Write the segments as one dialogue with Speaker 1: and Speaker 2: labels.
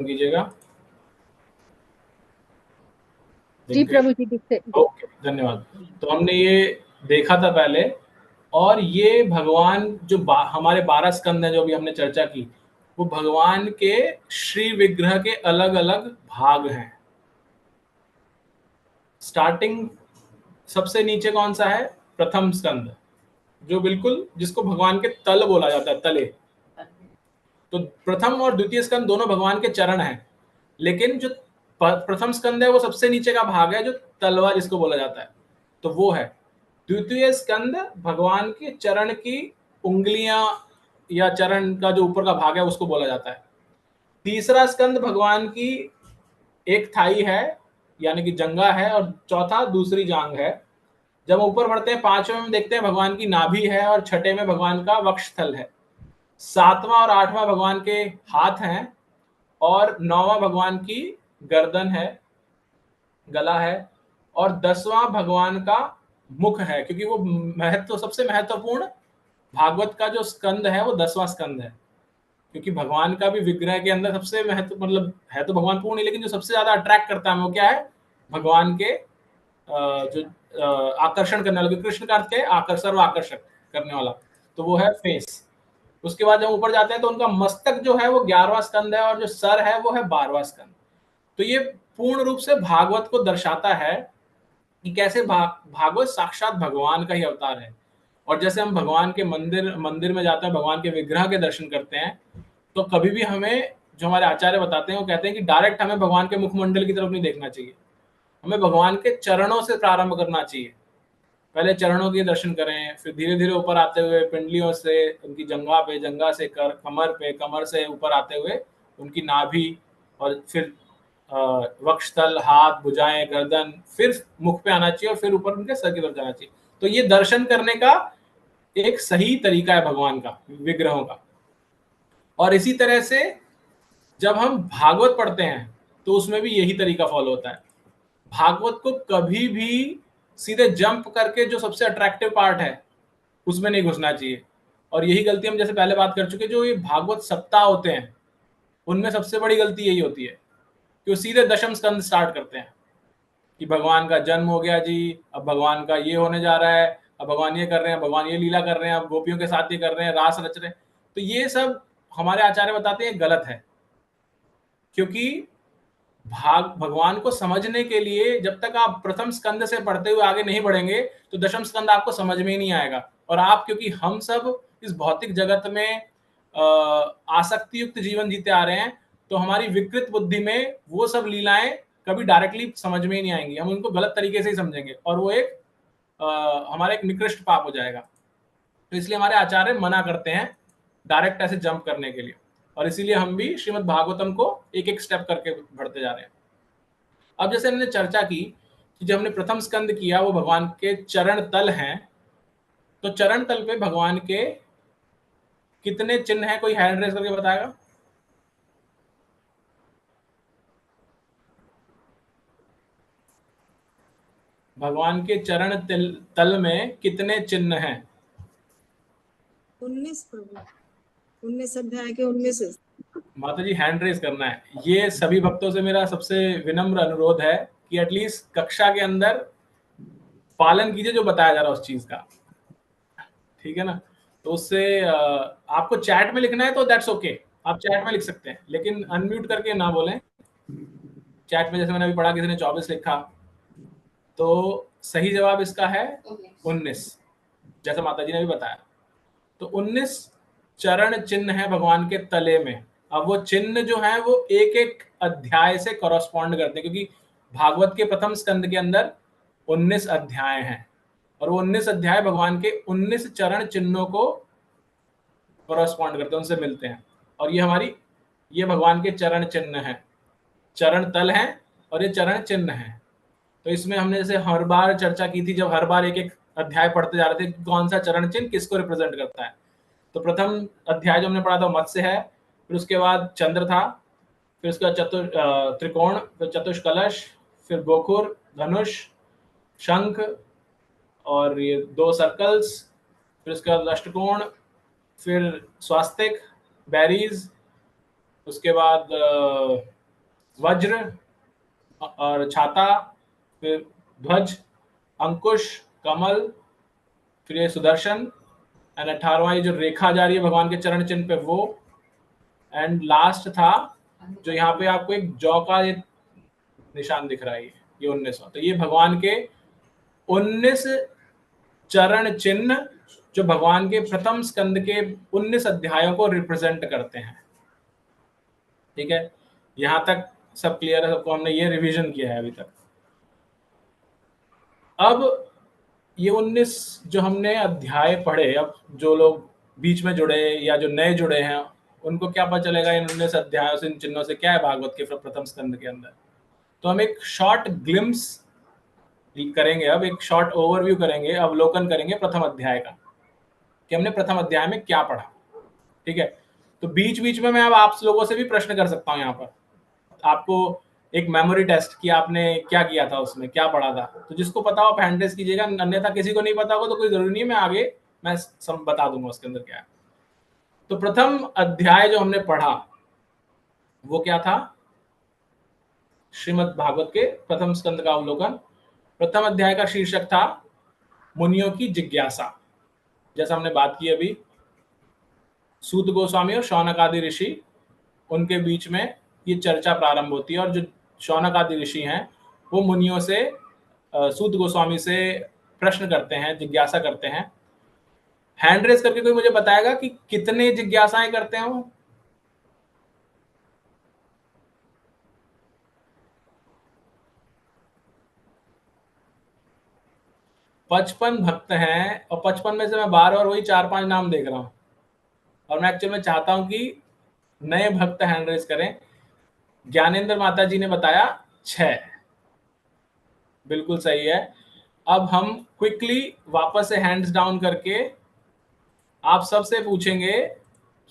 Speaker 1: कीजिएगा।
Speaker 2: जी
Speaker 1: दिख गई।
Speaker 2: प्रभु जी दिखते।
Speaker 1: ओके, धन्यवाद। तो हमने ये देखा था पहले, और ये भगवान जो हमारे 12 स्कंद हैं जो अभी हमने चर्चा की, वो भगवान के श्री विग्रह के अलग अलग भाग हैं। स्टार्टिंग सबसे नीचे कौन सा है? प्रथम स्कंद, जो बिल्कुल जिसको भगवान के तल बोला जाता है, तले। तो प्रथम और द्वितीय स्कंद दोनों भगवान के चरण हैं, लेकिन जो प्रथम स्कंद है वो सबसे नीचे का भाग है, जो तलवा जिसको बोला जाता है, तो वो है। द्वितीय स्कंद भगवान के चरण की उंगलियां या चरण का जो ऊपर का भाग है उसको बोला जाता है। तीसरा स्कंद भगवान की एक थाई है, यानी कि जंगा है, और चौथा दूसरी जांग है। जब ऊपर बढ़ते हैं, पांचवें में देखते हैं भगवान की नाभि है, और छठे में भगवान का वक्षस्थल है। सातवां और आठवां भगवान के हाथ हैं, और नौवां भगवान की गर्दन है, गला है, और 10वां भगवान का मुख है, क्योंकि वो सबसे महत्वपूर्ण भागवत का जो स्कंद है वो 10वां स्कंद है। क्योंकि भगवान का भी विग्रह के अंदर सबसे महत्व, मतलब है तो भगवान पूर्ण ही, लेकिन जो सबसे ज्यादा अट्रैक्ट करता है वो क्या है? भगवान के जो आकर्षण करने वाला, कृष्ण का अर्थ है आकर्षण, आकर्षक करने वाला, तो वो है फेस। उसके बाद जब ऊपर जाते हैं तो उनका मस्तक जो है वो 11वां स्कंद है, और जो सर है वो है 12वां स्कंद। तो ये पूर्ण रूप से भागवत को दर्शाता है कि कैसे भागवत साक्षात भगवान का ही अवतार है। और जैसे हम भगवान के मंदिर मंदिर में जाते हैं, भगवान के विग्रह के दर्शन करते हैं, तो कभी भी हमें, जो हमारे आचार्य बताते हैं, वो कहते हैं कि डायरेक्ट हमें भगवान के मुखमंडल की तरफ नहीं देखना चाहिए, हमें भगवान के चरणों से प्रारंभ करना चाहिए। पहले चरणों के दर्शन करें, फिर धीरे धीरे ऊपर आते हुए पिंडलियों से उनकी जंघा पे, जंघा से कमर पे, कमर से ऊपर आते हुए उनकी नाभि, और फिर वक्षस्थल, हाथ, भुजाएं, गर्दन, फिर मुख पे आना चाहिए, और फिर ऊपर उनके सर की तरफ जाना चाहिए। तो ये दर्शन करने का एक सही तरीका है भगवान का, विग्रहों का। और इसी तरह से जब हम भागवत पढ़ते हैं तो उसमें भी यही तरीका फॉलो होता है। भागवत को कभी भी सीधे जंप करके जो सबसे अट्रैक्टिव पार्ट है उसमें नहीं घुसना चाहिए। और यही गलती हम जैसे पहले बात कर चुके, जो ये भागवत सप्ताह होते हैं उनमें सबसे बड़ी गलती यही होती है कि वो सीधे दशम स्कंद स्टार्ट करते हैं कि भगवान का जन्म हो गया जी, अब भगवान का ये होने जा रहा है, अब भगवान ये कर रहे हैं, भगवान ये लीला कर रहे हैं, अब गोपियों के साथ ये कर रहे हैं, रास रच रहे हैं। तो ये सब हमारे आचार्य बताते हैं गलत है। क्योंकि भगवान को समझने के लिए जब तक आप प्रथम स्कंद से पढ़ते हुए आगे नहीं बढ़ेंगे, तो दशम स्कंद आपको समझ में ही नहीं आएगा। और आप, क्योंकि हम सब इस भौतिक जगत में आसक्ति युक्त जीवन जीते आ रहे हैं, तो हमारी विकृत बुद्धि में वो सब लीलाएं कभी डायरेक्टली समझ में ही नहीं आएंगी, हम उनको गलत तरीके से ही समझेंगे, और वो एक हमारा एक निकृष्ट पाप हो जाएगा। तो इसलिए हमारे आचार्य मना करते हैं डायरेक्ट ऐसे जंप करने के लिए, और इसीलिए हम भी श्रीमद् भागवतम को एक एक स्टेप करके बढ़ते जा रहे हैं। अब जैसे हमने चर्चा की कि जब हमने प्रथम स्कंद किया वो भगवान के चरण तल हैं, तो चरण तल पे भगवान के कितने चिन्ह हैं? कोई हैंड रेस करके बताएगा? भगवान के चरण तल में कितने चिन्ह हैं?
Speaker 3: 19 प्रभु, 19 अध्याय के 19।
Speaker 1: माता जी, हैंड रेस करना है। ये सभी भक्तों से मेरा सबसे विनम्र अनुरोध है कि एटलीस्ट कक्षा के अंदर पालन कीजिए जो बताया जा रहा है उस चीज का, ठीक है ना? तो उससे आपको चैट में लिखना है तो दैट्स ओके, आप चैट में लिख सकते हैं, लेकिन अनम्यूट करके ना बोलें। चैट में जैसे मैंने अभी पढ़ा, किसी ने 24 लिखा, तो सही जवाब इसका है 19, जैसा माता जी ने भी बताया। तो 19 चरण चिन्ह है भगवान के तले में। अब वो चिन्ह जो है वो एक एक अध्याय से कॉरस्पॉन्ड करते हैं, क्योंकि भागवत के प्रथम स्कंद के अंदर 19 अध्याय हैं, और वो 19 अध्याय भगवान के 19 चरण चिन्हों को कॉरस्पॉन्ड करते हैं, उनसे मिलते हैं। और ये भगवान के चरण चिन्ह हैं, चरण तल हैं, और ये चरण चिन्ह हैं। तो इसमें हमने जैसे हर बार चर्चा की थी, जब हर बार एक एक अध्याय पढ़ते जा रहे थे, कौन सा चरण चिन्ह किसको रिप्रेजेंट करता है। तो प्रथम अध्याय जो हमने पढ़ा था मत्स्य है, फिर उसके बाद चंद्र था, फिर उसके बाद त्रिकोण, फिर चतुष्कलश, फिर गोखुर, धनुष, शंख, और ये 2 सर्कल्स, फिर उसके बाद अष्टकोण, फिर स्वास्तिक, बैरीज, उसके बाद वज्र और छाता, फिर ध्वज, अंकुश, कमल, फिर ये सुदर्शन, एंड 18वां ये जो रेखा जा रही है भगवान के चरण चिन्ह पे वो, एंड लास्ट था जो यहाँ पे आपको एक जौ का ये निशान दिख रहा है, ये 19वां। तो ये भगवान के 19 चरण चिन्ह जो भगवान के प्रथम स्कंद के 19 अध्यायों को रिप्रेजेंट करते हैं। ठीक है, यहां तक सब क्लियर है सबको? हमने ये रिवीजन किया है अभी तक। अब ये 19 जो हमने अध्याय पढ़े, अब जो लोग बीच में जुड़े या जो नए जुड़े हैं उनको क्या पता चलेगा इन 19 अध्यायों से, इन चिन्हों से क्या है भागवत के प्रथम स्कंद के अंदर। तो हम एक शॉर्ट ग्लिम्स करेंगे, अब एक शॉर्ट ओवरव्यू करेंगे, अवलोकन करेंगे प्रथम अध्याय का कि हमने प्रथम अध्याय में क्या पढ़ा। ठीक है, तो बीच बीच में मैं अब आप लोगों से भी प्रश्न कर सकता हूँ यहाँ पर, आपको एक मेमोरी टेस्ट कि आपने क्या किया था, उसमें क्या पढ़ा था। तो जिसको पता हो आप हैंड रेज कीजिएगा, अन्यथा किसी को नहीं पता होगा तो कोई जरूरी नहीं है, मैं आगे मैं सब बता दूंगा उसके अंदर क्या है। तो प्रथम अध्याय जो हमने पढ़ा वो क्या था? श्रीमद् भागवत के प्रथम स्कंद का अवलोकन। प्रथम अध्याय का शीर्षक था मुनियों की जिज्ञासा। जैसा हमने बात की अभी, सूत गोस्वामी और शौनक आदि ऋषि, उनके बीच में ये चर्चा प्रारंभ होती है, और जो शौनक आदि ऋषि हैं वो मुनियों से, सूत गोस्वामी से प्रश्न करते हैं, जिज्ञासा करते हैं। हैंड रेस करके कोई मुझे बताएगा कि कितने जिज्ञासाएं करते हैं वो? पचपन भक्त हैं, और 55 में से मैं बार बार वही 4-5 नाम देख रहा हूं, और मैं एक्चुअल में चाहता हूं कि नए भक्त हैंड रेस करें। ज्ञानेंद्र माता जी ने बताया 6, बिल्कुल सही है। अब हम क्विकली वापस से हैंड्स डाउन करके आप सबसे पूछेंगे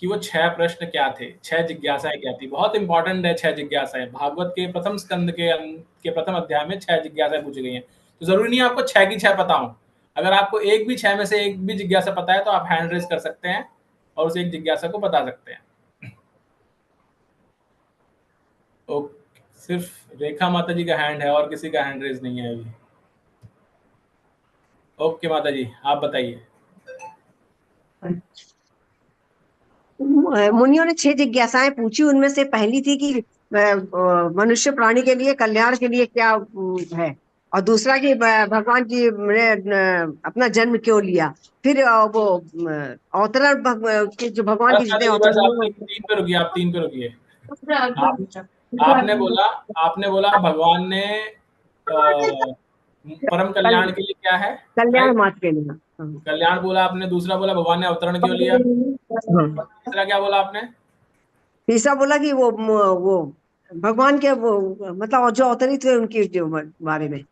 Speaker 1: कि वो 6 प्रश्न क्या थे, 6 जिज्ञासाएं क्या थी। बहुत इंपॉर्टेंट है 6 जिज्ञासाएं, भागवत के प्रथम स्कंद के प्रथम अध्याय में 6 जिज्ञासाएं पूछी गई हैं। तो जरूरी नहीं है आपको 6 की 6 पता हो, अगर आपको एक भी 6 में से एक भी जिज्ञासा पता है तो आप हैंड रेज कर सकते हैं और उस एक जिज्ञासा को बता सकते हैं। ओके, सिर्फ रेखा माता जी का हैंड है और किसी का हैंड रेज नहीं है अभी। ओके माता जी, आप बताइए।
Speaker 2: मुनियों ने 6 जिज्ञासाएं पूछी, उनमें से पहली थी कि मनुष्य प्राणी के लिए कल्याण के लिए क्या है, और दूसरा कि भगवान की अपना जन्म क्यों लिया। फिर वो अवतरण जो भगवान
Speaker 1: बस
Speaker 2: के जितने
Speaker 1: माता जी, बस आप
Speaker 2: अवतरण।
Speaker 1: 3 पे रुकिए, आप 3 पे रुकिए। आपने बोला भगवान ने परम कल्याण के लिए क्या है,
Speaker 2: कल्याण
Speaker 1: राइट?
Speaker 2: मात्र के लिए। हाँ।
Speaker 1: कल्याण बोला आपने, दूसरा बोला भगवान ने अवतरण क्यों लिया,
Speaker 2: हाँ।
Speaker 1: और तीसरा क्या बोला आपने?
Speaker 2: तीसरा बोला कि वो भगवान के वो मतलब जो अवतरित हुए उनके जो बारे में।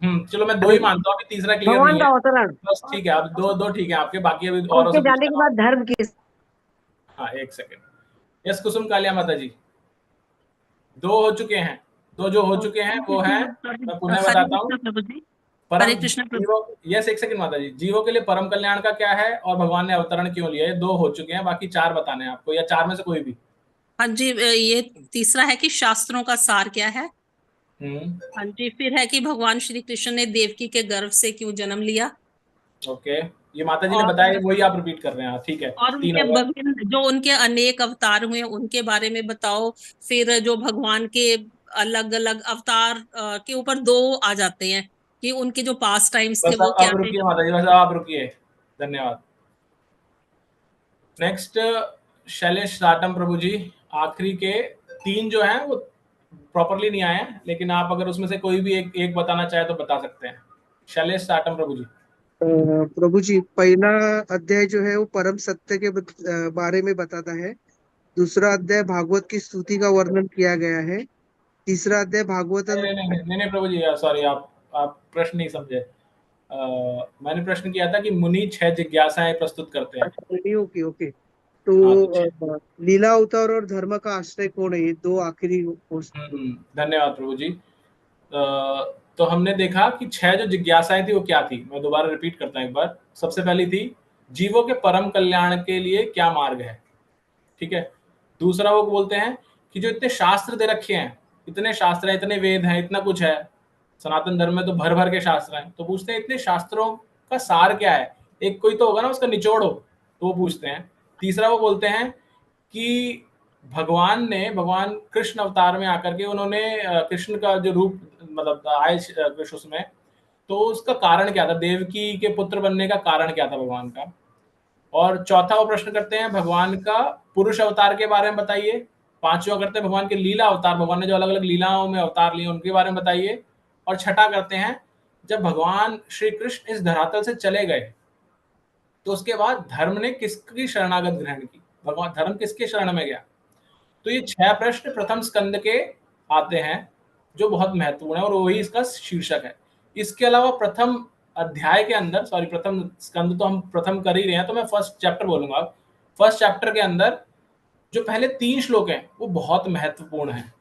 Speaker 1: चलो मैं 2 ही मानता हूँ, अभी तीसरा क्लियर
Speaker 2: भगवान
Speaker 1: नहीं
Speaker 2: का
Speaker 1: है।
Speaker 2: अवतरण
Speaker 1: बस ठीक है, अब दो ठीक है आपके, बाकी अभी औरों
Speaker 2: उनके
Speaker 1: से
Speaker 2: जाने
Speaker 1: पूछता
Speaker 2: के
Speaker 1: हूँ।
Speaker 2: बाद धर्म की।
Speaker 1: हाँ, एक सेकंड। यस कुसुम कालिया माता जी, 2 हो चुके हैं। 2 जो हो चुके हैं वो हैं, मैं पुनः
Speaker 4: हरे
Speaker 1: बताता हूँ।
Speaker 4: कृष्ण प्रभु जी।
Speaker 1: परम
Speaker 4: हरे कृष्ण प्रभु।
Speaker 1: जीवों, यस एक सेकंड माता जी, जीवों के लिए परम कल्याण का क्या है और भगवान ने अवतरण क्यों लिया, ये 2 हो चुके हैं, बाकी 4 बताने हैं आपको, या 4 में से कोई भी।
Speaker 4: हाँ जी, ये तीसरा है कि शास्त्रों का सार क्या है।
Speaker 1: हम्म,
Speaker 4: हाँ जी, फिर है कि भगवान श्री कृष्ण ने देवकी के गर्भ से क्यों जन्म लिया।
Speaker 1: ओके, ये माता जी ने
Speaker 4: और
Speaker 1: बताया, वही आप रिपीट कर रहे हैं। हाँ, ठीक है,
Speaker 4: और
Speaker 1: 3
Speaker 4: उनके
Speaker 1: हो गए।
Speaker 4: जो उनके अनेक अवतार हुए उनके बारे में बताओ। फिर जो भगवान के अलग अलग अवतार के ऊपर 2 आ जाते हैं कि उनके जो पास्ट टाइम्स थे
Speaker 1: बस
Speaker 4: वो क्या
Speaker 1: अब
Speaker 4: थे।
Speaker 1: रुकिए माता जी, बस अब आप रुकिए, धन्यवाद। नेक्स्ट, शैलेश राटम प्रभु जी, आखिरी के 3 जो हैं वो प्रॉपरली नहीं आए हैं, लेकिन आप अगर उसमें से कोई भी एक बताना चाहे तो बता सकते हैं। शैलेश राटम प्रभु जी।
Speaker 5: प्रभु जी, पहला अध्याय जो है वो परम सत्य के बारे में बताता है। दूसरा अध्याय भागवत की स्तुति का वर्णन किया गया है। तीसरा अध्याय भागवतम।
Speaker 1: नहीं नहीं नहीं नहीं नहीं प्रभु जी, सॉरी, आप प्रश्न नहीं समझे। मैंने प्रश्न किया था कि मुनि 6 जिज्ञासाएं प्रस्तुत करते हैं।
Speaker 5: Okay okay okay.
Speaker 1: हाँ तो
Speaker 5: तो लीला अवतार और धर्म का आश्रय कौन है, ये 2 आखिरी पोस्ट।
Speaker 1: धन्यवाद प्रभु जी। तो हमने देखा कि 6 जो जिज्ञासाएं थी वो क्या थी, मैं दोबारा रिपीट करता हूँ एक बार। सबसे पहली थी जीवों के परम कल्याण के लिए क्या मार्ग है, ठीक है। दूसरा वो बोलते हैं कि जो इतने शास्त्र दे रखे हैं, इतने शास्त्र हैं, इतने वेद हैं, इतना कुछ है, सनातन धर्म में तो भर भर के शास्त्र हैं, तो पूछते हैं इतने शास्त्रों का सार क्या है, एक कोई तो होगा ना उसका निचोड़ हो, तो वो पूछते हैं। तीसरा वो बोलते हैं कि भगवान कृष्ण अवतार में आकर के उन्होंने कृष्ण का जो रूप मतलब आए कृष्ण उसमें, तो उसका कारण क्या था, देवकी के पुत्र बनने का कारण क्या था भगवान का। और चौथा वो प्रश्न करते हैं भगवान का पुरुष अवतार के बारे में बताइए। पांचवा करते हैं भगवान के लीला अवतार, भगवान ने जो अलग अलग लीलाओं में अवतार लिए उनके बारे में बताइए। और छठा करते हैं जब भगवान श्री कृष्ण इस धरातल से चले गए तो उसके बाद धर्म ने किसकी शरणागत ग्रहण की, भगवान धर्म किसके शरण में गया। तो ये 6 प्रश्न प्रथम स्कंद के आते हैं जो बहुत महत्वपूर्ण है और वही इसका शीर्षक है। इसके अलावा प्रथम अध्याय के अंदर, सॉरी प्रथम स्कंद तो हम प्रथम कर ही रहे हैं, तो मैं फर्स्ट चैप्टर बोलूंगा। फर्स्ट चैप्टर के अंदर जो पहले 3 श्लोक हैं वो बहुत महत्वपूर्ण हैं।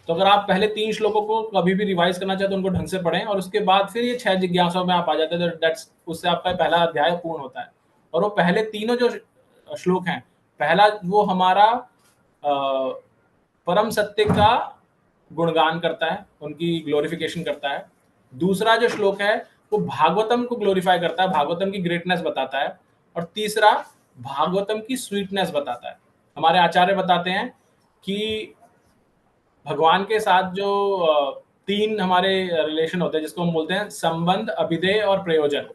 Speaker 1: तो अगर आप पहले 3 श्लोकों को कभी भी रिवाइज करना चाहते तो उनको ढंग से पढ़ें और उसके बाद फिर ये 6 जिज्ञासाओं में आप आ जाते हैं, तो दैट्स उससे आपका पहला अध्याय पूर्ण होता है। और वो पहले तीनों जो श्लोक हैं, पहला वो हमारा परम सत्य का गुणगान करता है, उनकी ग्लोरिफिकेशन करता है। दूसरा जो श्लोक है वो भागवतम को ग्लोरीफाई करता है, भागवतम की ग्रेटनेस बताता है। और तीसरा भागवतम की स्वीटनेस बताता है। हमारे आचार्य बताते हैं कि भगवान के साथ जो 3 हमारे रिलेशन होते हैं जिसको हम बोलते हैं संबंध, अभिधेय और प्रयोजन,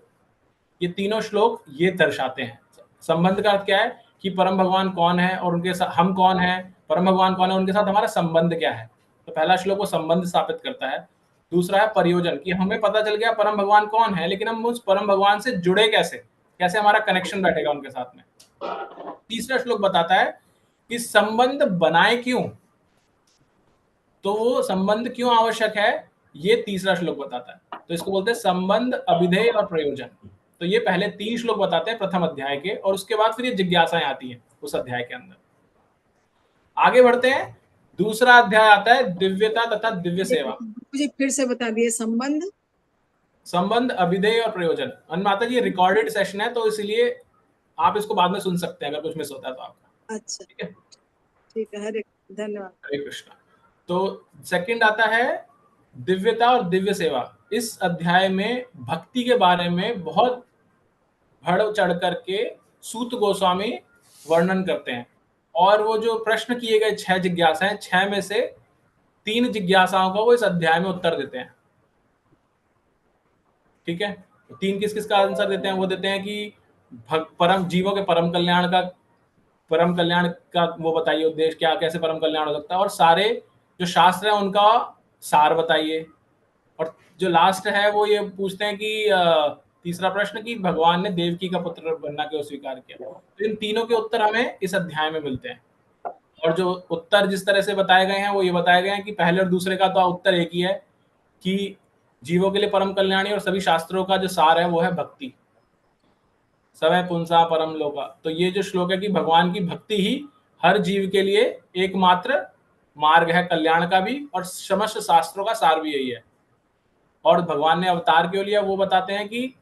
Speaker 1: ये तीनों श्लोक ये दर्शाते हैं। संबंध का अर्थ क्या है कि परम भगवान कौन है और उनके साथ हम कौन है, परम भगवान कौन है, उनके साथ हमारा संबंध क्या है। तो पहला श्लोक वो संबंध स्थापित करता है। दूसरा है प्रयोजन, कि हमें पता चल गया परम भगवान कौन है, लेकिन हम उस परम भगवान से जुड़े कैसे, कैसे हमारा कनेक्शन बैठेगा उनके साथ में। तीसरा श्लोक बताता है कि संबंध बनाए क्यों, तो वो संबंध क्यों आवश्यक है, ये तीसरा श्लोक बताता है। तो इसको बोलते हैं संबंध, अभिधेय और प्रयोजन। तो ये पहले 3 श्लोक बताते हैं प्रथम अध्याय के, और उसके बाद फिर ये जिज्ञासाएं आती हैं उस अध्याय के अंदर। आगे बढ़ते हैं, दूसरा अध्याय आता है दिव्यता तथा दिव्य सेवा।
Speaker 3: मुझे फिर से बता दिए,
Speaker 1: संबंध, अभिधेय और प्रयोजन। माता जी, रिकॉर्डेड सेशन है तो इसलिए आप इसको बाद में सुन सकते हैं अगर कुछ मिस होता है तो आपका।
Speaker 3: अच्छा
Speaker 1: ठीक है,
Speaker 3: ठीक है, हरे धन्यवाद।
Speaker 1: हरे कृष्णा। तो सेकंड आता है दिव्यता और दिव्य सेवा। इस अध्याय में भक्ति के बारे में बहुत बढ़ चढ़ करके सूत गोस्वामी वर्णन करते हैं। और वो जो प्रश्न किए गए 6 जिज्ञासाएं, 6 में से 3 जिज्ञासाओं का वो इस अध्याय में उत्तर देते हैं। ठीक है, 3 किस किस का आंसर देते हैं, वो देते हैं कि परम जीवों के परम कल्याण का वो बताइए उद्देश्य क्या, कैसे परम कल्याण हो सकता है, और सारे जो शास्त्र है उनका सार बताइए। और जो लास्ट है वो ये पूछते हैं कि तीसरा प्रश्न कि भगवान ने देवकी का पुत्र बनना क्यों स्वीकार किया। तो इन तीनों के उत्तर हमें इस अध्याय में मिलते हैं। और जो उत्तर जिस तरह से बताए गए हैं वो ये बताए गए हैं कि पहले और दूसरे का तो उत्तर एक ही है कि जीवों के लिए परम कल्याणी और सभी शास्त्रों का जो सार है वो है भक्ति, समय पुंसा परम लोका। तो ये जो श्लोक है कि भगवान की भक्ति ही हर जीव के लिए एकमात्र मार्ग है कल्याण का भी, और समस्त शास्त्रों का सार भी यही है। और भगवान ने अवतार क्यों लिया वो बताते हैं कि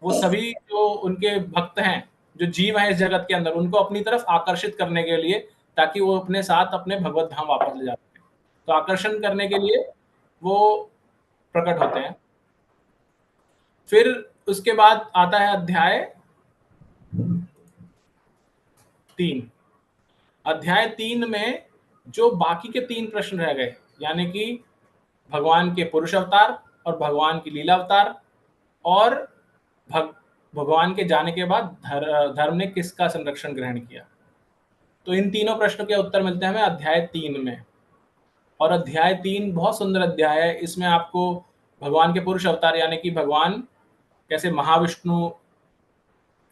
Speaker 1: वो सभी जो उनके भक्त हैं, जो जीव हैं इस जगत के अंदर, उनको अपनी तरफ आकर्षित करने के लिए, ताकि वो अपने साथ अपने भगवत धाम वापस ले जा सके। तो आकर्षण करने के लिए वो प्रकट होते हैं। फिर उसके बाद आता है अध्याय 3। अध्याय 3 में जो बाकी के 3 प्रश्न रह गए, यानी कि भगवान के पुरुष अवतार और भगवान की लीला अवतार और भगवान के जाने के बाद धर्म ने किसका संरक्षण ग्रहण किया, तो इन तीनों प्रश्नों के उत्तर मिलते हैं हमें अध्याय 3 में। और अध्याय 3 बहुत सुंदर अध्याय है। इसमें आपको भगवान के पुरुष अवतार, यानी कि भगवान कैसे महाविष्णु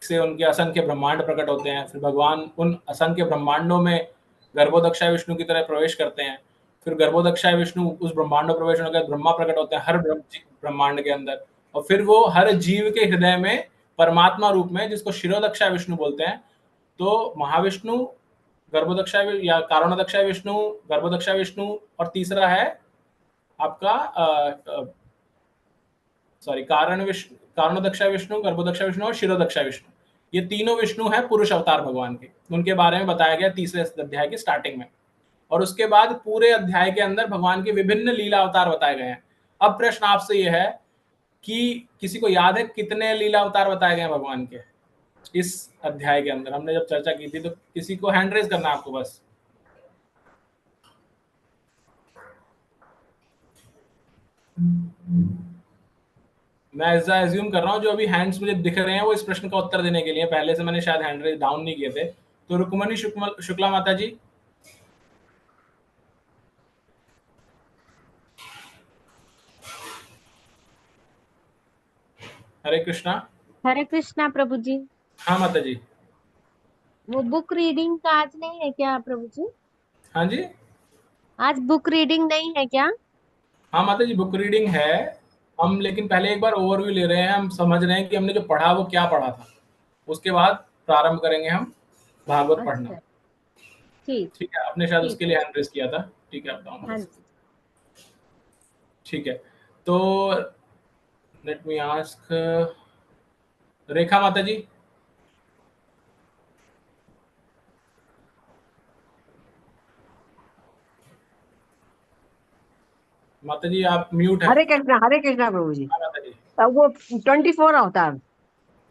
Speaker 1: से उनके असंख्य ब्रह्मांड प्रकट होते हैं, फिर भगवान उन असंख्य ब्रह्मांडों में गर्भोदक्षाय विष्णु की तरह प्रवेश करते हैं, फिर गर्भोदक्षाय विष्णु उस ब्रह्मांड में प्रवेश होने के बाद ब्रह्मा प्रकट होते हैं हर ब्रह्मांड के अंदर, और फिर वो हर जीव के हृदय में परमात्मा रूप में, जिसको शिरोदक्षाय विष्णु बोलते हैं। तो महाविष्णु, गर्भोदक्षाय या कारणोदक्षाय विष्णु, गर्भोदक्षाय विष्णु, और तीसरा है आपका कारणोदक्षाय विष्णु, गर्भोदक्षाय विष्णु और शिरोदक्षाय विष्णु। ये तीनों विष्णु है पुरुष अवतार भगवान के, उनके बारे में बताया गया तीसरे अध्याय की स्टार्टिंग में। और उसके बाद पूरे अध्याय के अंदर भगवान के विभिन्न लीला अवतार बताए गए हैं। अब प्रश्न आपसे यह है कि किसी को याद है कितने लीला अवतार बताए गए हैं भगवान के इस अध्याय के अंदर? हमने जब चर्चा की थी तो किसी को हैंड रेज करना है आपको बस। मैं ऐसा एज्यूम कर रहा हूँ जो अभी हैंड्स मुझे दिख रहे हैं वो इस प्रश्न का उत्तर देने के लिए, पहले से मैंने शायद हैंड रेज डाउन नहीं किए थे। तो रुक्मणी शुक्ला माता जी। हरे कृष्णा
Speaker 6: प्रभु जी।
Speaker 1: हाँ माता जी।
Speaker 6: वो बुक रीडिंग का आज नहीं है क्या प्रभु जी?
Speaker 1: हाँ जी,
Speaker 6: आज बुक रीडिंग नहीं है क्या?
Speaker 1: हाँ माता जी, बुक रीडिंग है हम, लेकिन पहले एक बार ओवरव्यू ले रहे हैं, हम समझ रहे हैं कि हमने जो पढ़ा वो क्या पढ़ा था, उसके बाद प्रारंभ करेंगे हम भागवत पढ़ना।
Speaker 6: अच्छा, ठीक
Speaker 1: ठीक है, आपने शायद
Speaker 6: ठीक
Speaker 1: उसके लिए हैंड रेज किया था। ठीक है, आप
Speaker 6: हाँ
Speaker 1: डाउन।
Speaker 6: जी।
Speaker 1: ठीक है, तो लेट मी आस्क रेखा माता जी। माता जी आप म्यूट है।
Speaker 2: हरे कृष्णा प्रभु जी।
Speaker 1: हाँ माता जी।
Speaker 2: तब वो 24 अवतार।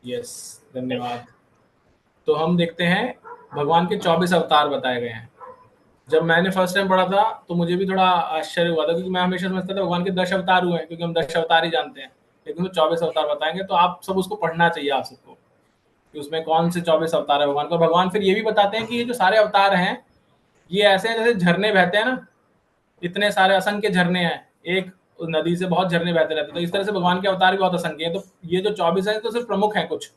Speaker 1: यस, धन्यवाद। तो हम देखते हैं भगवान के 24 अवतार बताए गए हैं। जब मैंने फर्स्ट टाइम पढ़ा था तो मुझे भी थोड़ा आश्चर्य हुआ था, क्योंकि मैं हमेशा समझता था भगवान के 10 अवतार हुए हैं, क्योंकि हम 10 अवतार ही जानते हैं, लेकिन वो 24 अवतार बताएंगे। तो आप सब उसको पढ़ना चाहिए आप सबको कि उसमें कौन से 24 अवतार है भगवान को। भगवान फिर ये भी बताते हैं कि ये जो सारे अवतार हैं ये ऐसे हैं जैसे झरने बहते हैं ना, इतने सारे असंख्य झरने हैं, एक नदी से बहुत झरने बहते रहते हैं। तो इस तरह से भगवान के अवतार भी बहुत असंख्य हैं। तो ये जो 24 है तो सिर्फ प्रमुख है कुछ,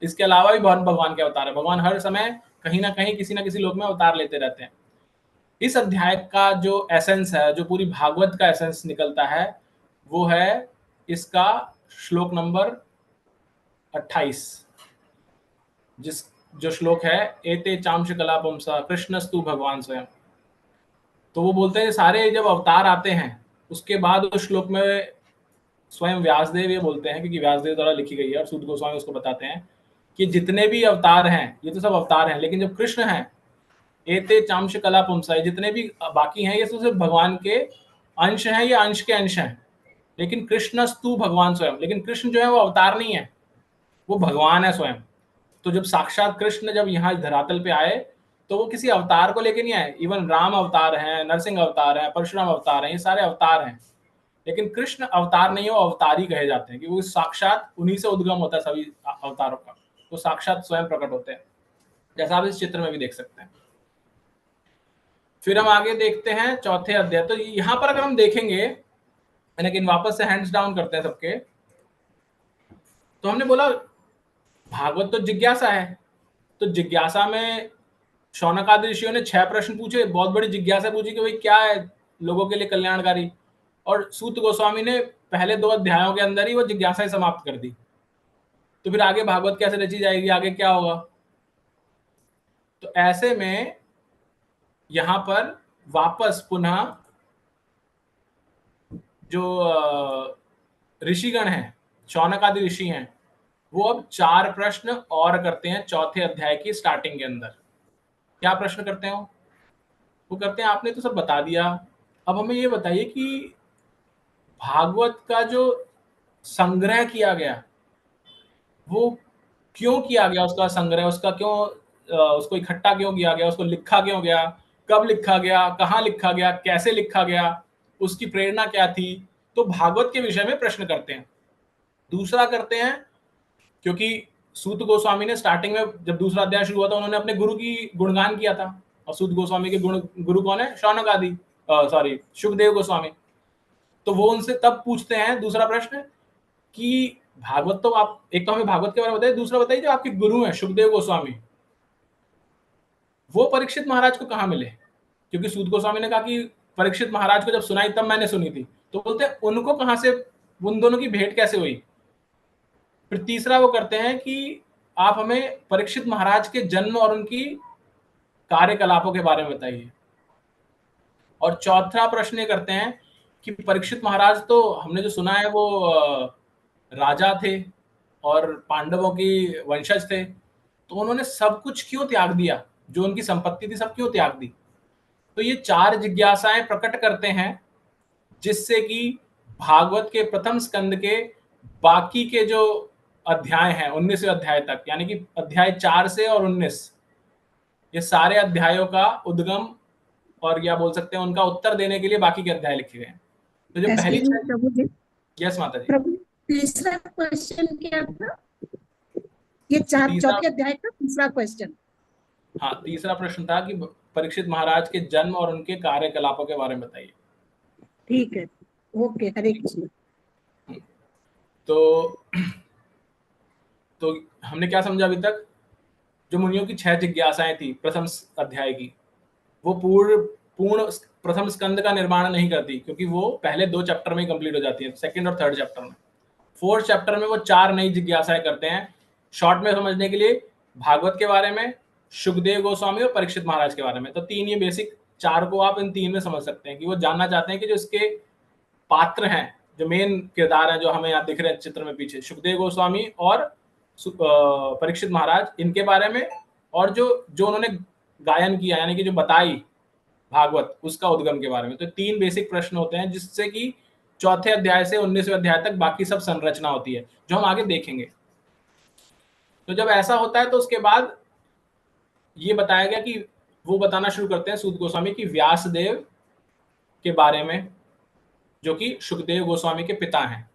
Speaker 1: इसके अलावा भी बहुत भगवान के अवतार है। भगवान हर समय कहीं ना कहीं किसी ना किसी लोक में अवतार लेते रहते हैं। इस अध्याय का जो एसेंस है, जो पूरी भागवत का एसेंस निकलता है, वो है इसका श्लोक नंबर 28, जिस जो श्लोक है एते चांश कलापंसा कृष्णस्तु भगवान स्वयं। तो वो बोलते हैं सारे जब अवतार आते हैं उसके बाद उस श्लोक में स्वयं व्यासदेव ये बोलते हैं, क्योंकि व्यासदेव द्वारा लिखी गई है और सूत गोस्वामी उसको बताते हैं कि जितने भी अवतार हैं ये तो सब अवतार हैं, लेकिन जब कृष्ण हैं एते चांश कला पुंसा, जितने भी बाकी हैं ये तो सिर्फ भगवान के अंश हैं, ये अंश के अंश हैं। लेकिन कृष्णस्तु भगवान स्वयं, लेकिन कृष्ण जो है वो अवतार नहीं है, वो भगवान है स्वयं। तो जब साक्षात कृष्ण जब यहाँ धरातल पे आए तो वो किसी अवतार को लेके नहीं आए। इवन राम अवतार हैं, नरसिंह अवतार हैं, परशुराम अवतार हैं, ये सारे अवतार हैं। लेकिन कृष्ण अवतार नहीं है, वो अवतारी कहे जाते हैं, कि वो साक्षात उन्हीं से उद्गम होता है सभी अवतारों का। वो साक्षात स्वयं प्रकट होते हैं, जैसा आप इस चित्र में भी देख सकते हैं। फिर हम आगे देखते हैं चौथे अध्याय। तो यहाँ पर अगर हम देखेंगे, लेकिन वापस से हैंड्स डाउन करते हैं सबके, तो हमने बोला भागवत तो जिज्ञासा है, तो जिज्ञासा में शौनक आदि ऋषियों ने 6 प्रश्न पूछे, बहुत बड़ी जिज्ञासा पूछी कि भाई क्या है लोगों के लिए कल्याणकारी, और सूत गोस्वामी ने पहले 2 अध्यायों के अंदर ही वो जिज्ञासा ही समाप्त कर दी। तो फिर आगे भागवत कैसे रची जाएगी, आगे क्या होगा? तो ऐसे में यहां पर वापस पुनः जो ऋषिगण हैं, शौनक आदि ऋषि हैं, वो अब 4 प्रश्न और करते हैं चौथे अध्याय की स्टार्टिंग के अंदर। क्या प्रश्न करते हैं वो करते हैं, आपने तो सब बता दिया, अब हमें ये बताइए कि भागवत का जो संग्रह किया गया वो क्यों किया गया, उसका संग्रह, उसका क्यों उसको इकट्ठा क्यों किया गया, उसको लिखा क्यों गया, कब लिखा गया, कहाँ लिखा गया, कैसे लिखा गया, उसकी प्रेरणा क्या थी। तो भागवत के विषय में प्रश्न करते हैं। दूसरा करते हैं, क्योंकि सूत गोस्वामी ने स्टार्टिंग में जब दूसरा अध्याय शुरू हुआ था उन्होंने अपने गुरु की गुणगान किया था, और सूत गोस्वामी के गुरु कौन है? शौनक आदि, सॉरी शुकदेव गोस्वामी। तो वो उनसे तब पूछते हैं दूसरा प्रश्न कि भागवत तो आप, एक तो हमें भागवत के बारे में बताइए, दूसरा बताइए जो आपके गुरु हैं शुकदेव गोस्वामी, वो परीक्षित महाराज को कहाँ मिले? क्योंकि सूत गोस्वामी ने कहा कि परीक्षित महाराज को जब सुनाई तब मैंने सुनी थी, तो बोलते हैं उनको कहाँ से, उन दोनों की भेंट कैसे हुई? फिर तीसरा वो करते हैं कि आप हमें परीक्षित महाराज के जन्म और उनकी कार्यकलापों के बारे में बताइए। और चौथा प्रश्न ये करते हैं कि परीक्षित महाराज तो हमने जो सुना है वो राजा थे, और पांडवों की वंशज थे, तो उन्होंने सब कुछ क्यों त्याग दिया, जो उनकी संपत्ति थी सब क्यों त्याग दी। तो ये 4 जिज्ञासाएं प्रकट करते हैं, जिससे कि भागवत के प्रथम स्कंद के बाकी के जो अध्याय हैं 19वें अध्याय तक, यानी कि अध्याय 4 से और 19, ये सारे अध्यायों का उद्गम और या बोल सकते हैं उनका उत्तर देने के लिए बाकी के अध्याय लिखे गए हैं। तो जो पहली
Speaker 3: Excuse me, प्रभु जी।
Speaker 1: यस माता जी।
Speaker 3: प्रभु, तीसरा क्वेश्चन क्या था? ये चौथे अध्याय का तीसरा क्वेश्चन।
Speaker 1: हाँ, तीसरा प्रश्न था कि परीक्षित महाराज के जन्म और उनके कार्यकलापों के बारे में बताइए।
Speaker 3: ठीक है, ओके, हरे कृष्ण।
Speaker 1: तो हमने क्या समझा अभी तक? जो मुनियों की 6 जिज्ञासाएं थी प्रथम अध्याय की, वो पूर्ण प्रथम स्कंद का निर्माण नहीं करती, क्योंकि वो पहले 2 चैप्टर में कंप्लीट हो जाती है, सेकंड और थर्ड चैप्टर में। 4th चैप्टर में वो 4 नई जिज्ञासाएं करते हैं, शॉर्ट में समझने के लिए भागवत के बारे में, सुखदेव गोस्वामी और परीक्षित महाराज के बारे में। तो 3 ये बेसिक 4 को आप इन 3 में समझ सकते हैं कि वो जानना चाहते हैं कि जो इसके पात्र हैं, जो मेन किरदार हैं, जो हमें यहाँ दिख रहे हैं चित्र में पीछे, सुखदेव गोस्वामी और परीक्षित महाराज, इनके बारे में, और जो उन्होंने गायन किया यानी कि जो बताई भागवत, उसका उद्गम के बारे में। तो 3 बेसिक प्रश्न होते हैं, जिससे कि 4थे अध्याय से 19वें अध्याय तक बाकी सब संरचना होती है, जो हम आगे देखेंगे। तो जब ऐसा होता है तो उसके बाद ये बताया गया कि वो बताना शुरू करते हैं सूत गोस्वामी की व्यासदेव के बारे में, जो कि सुखदेव गोस्वामी के पिता हैं।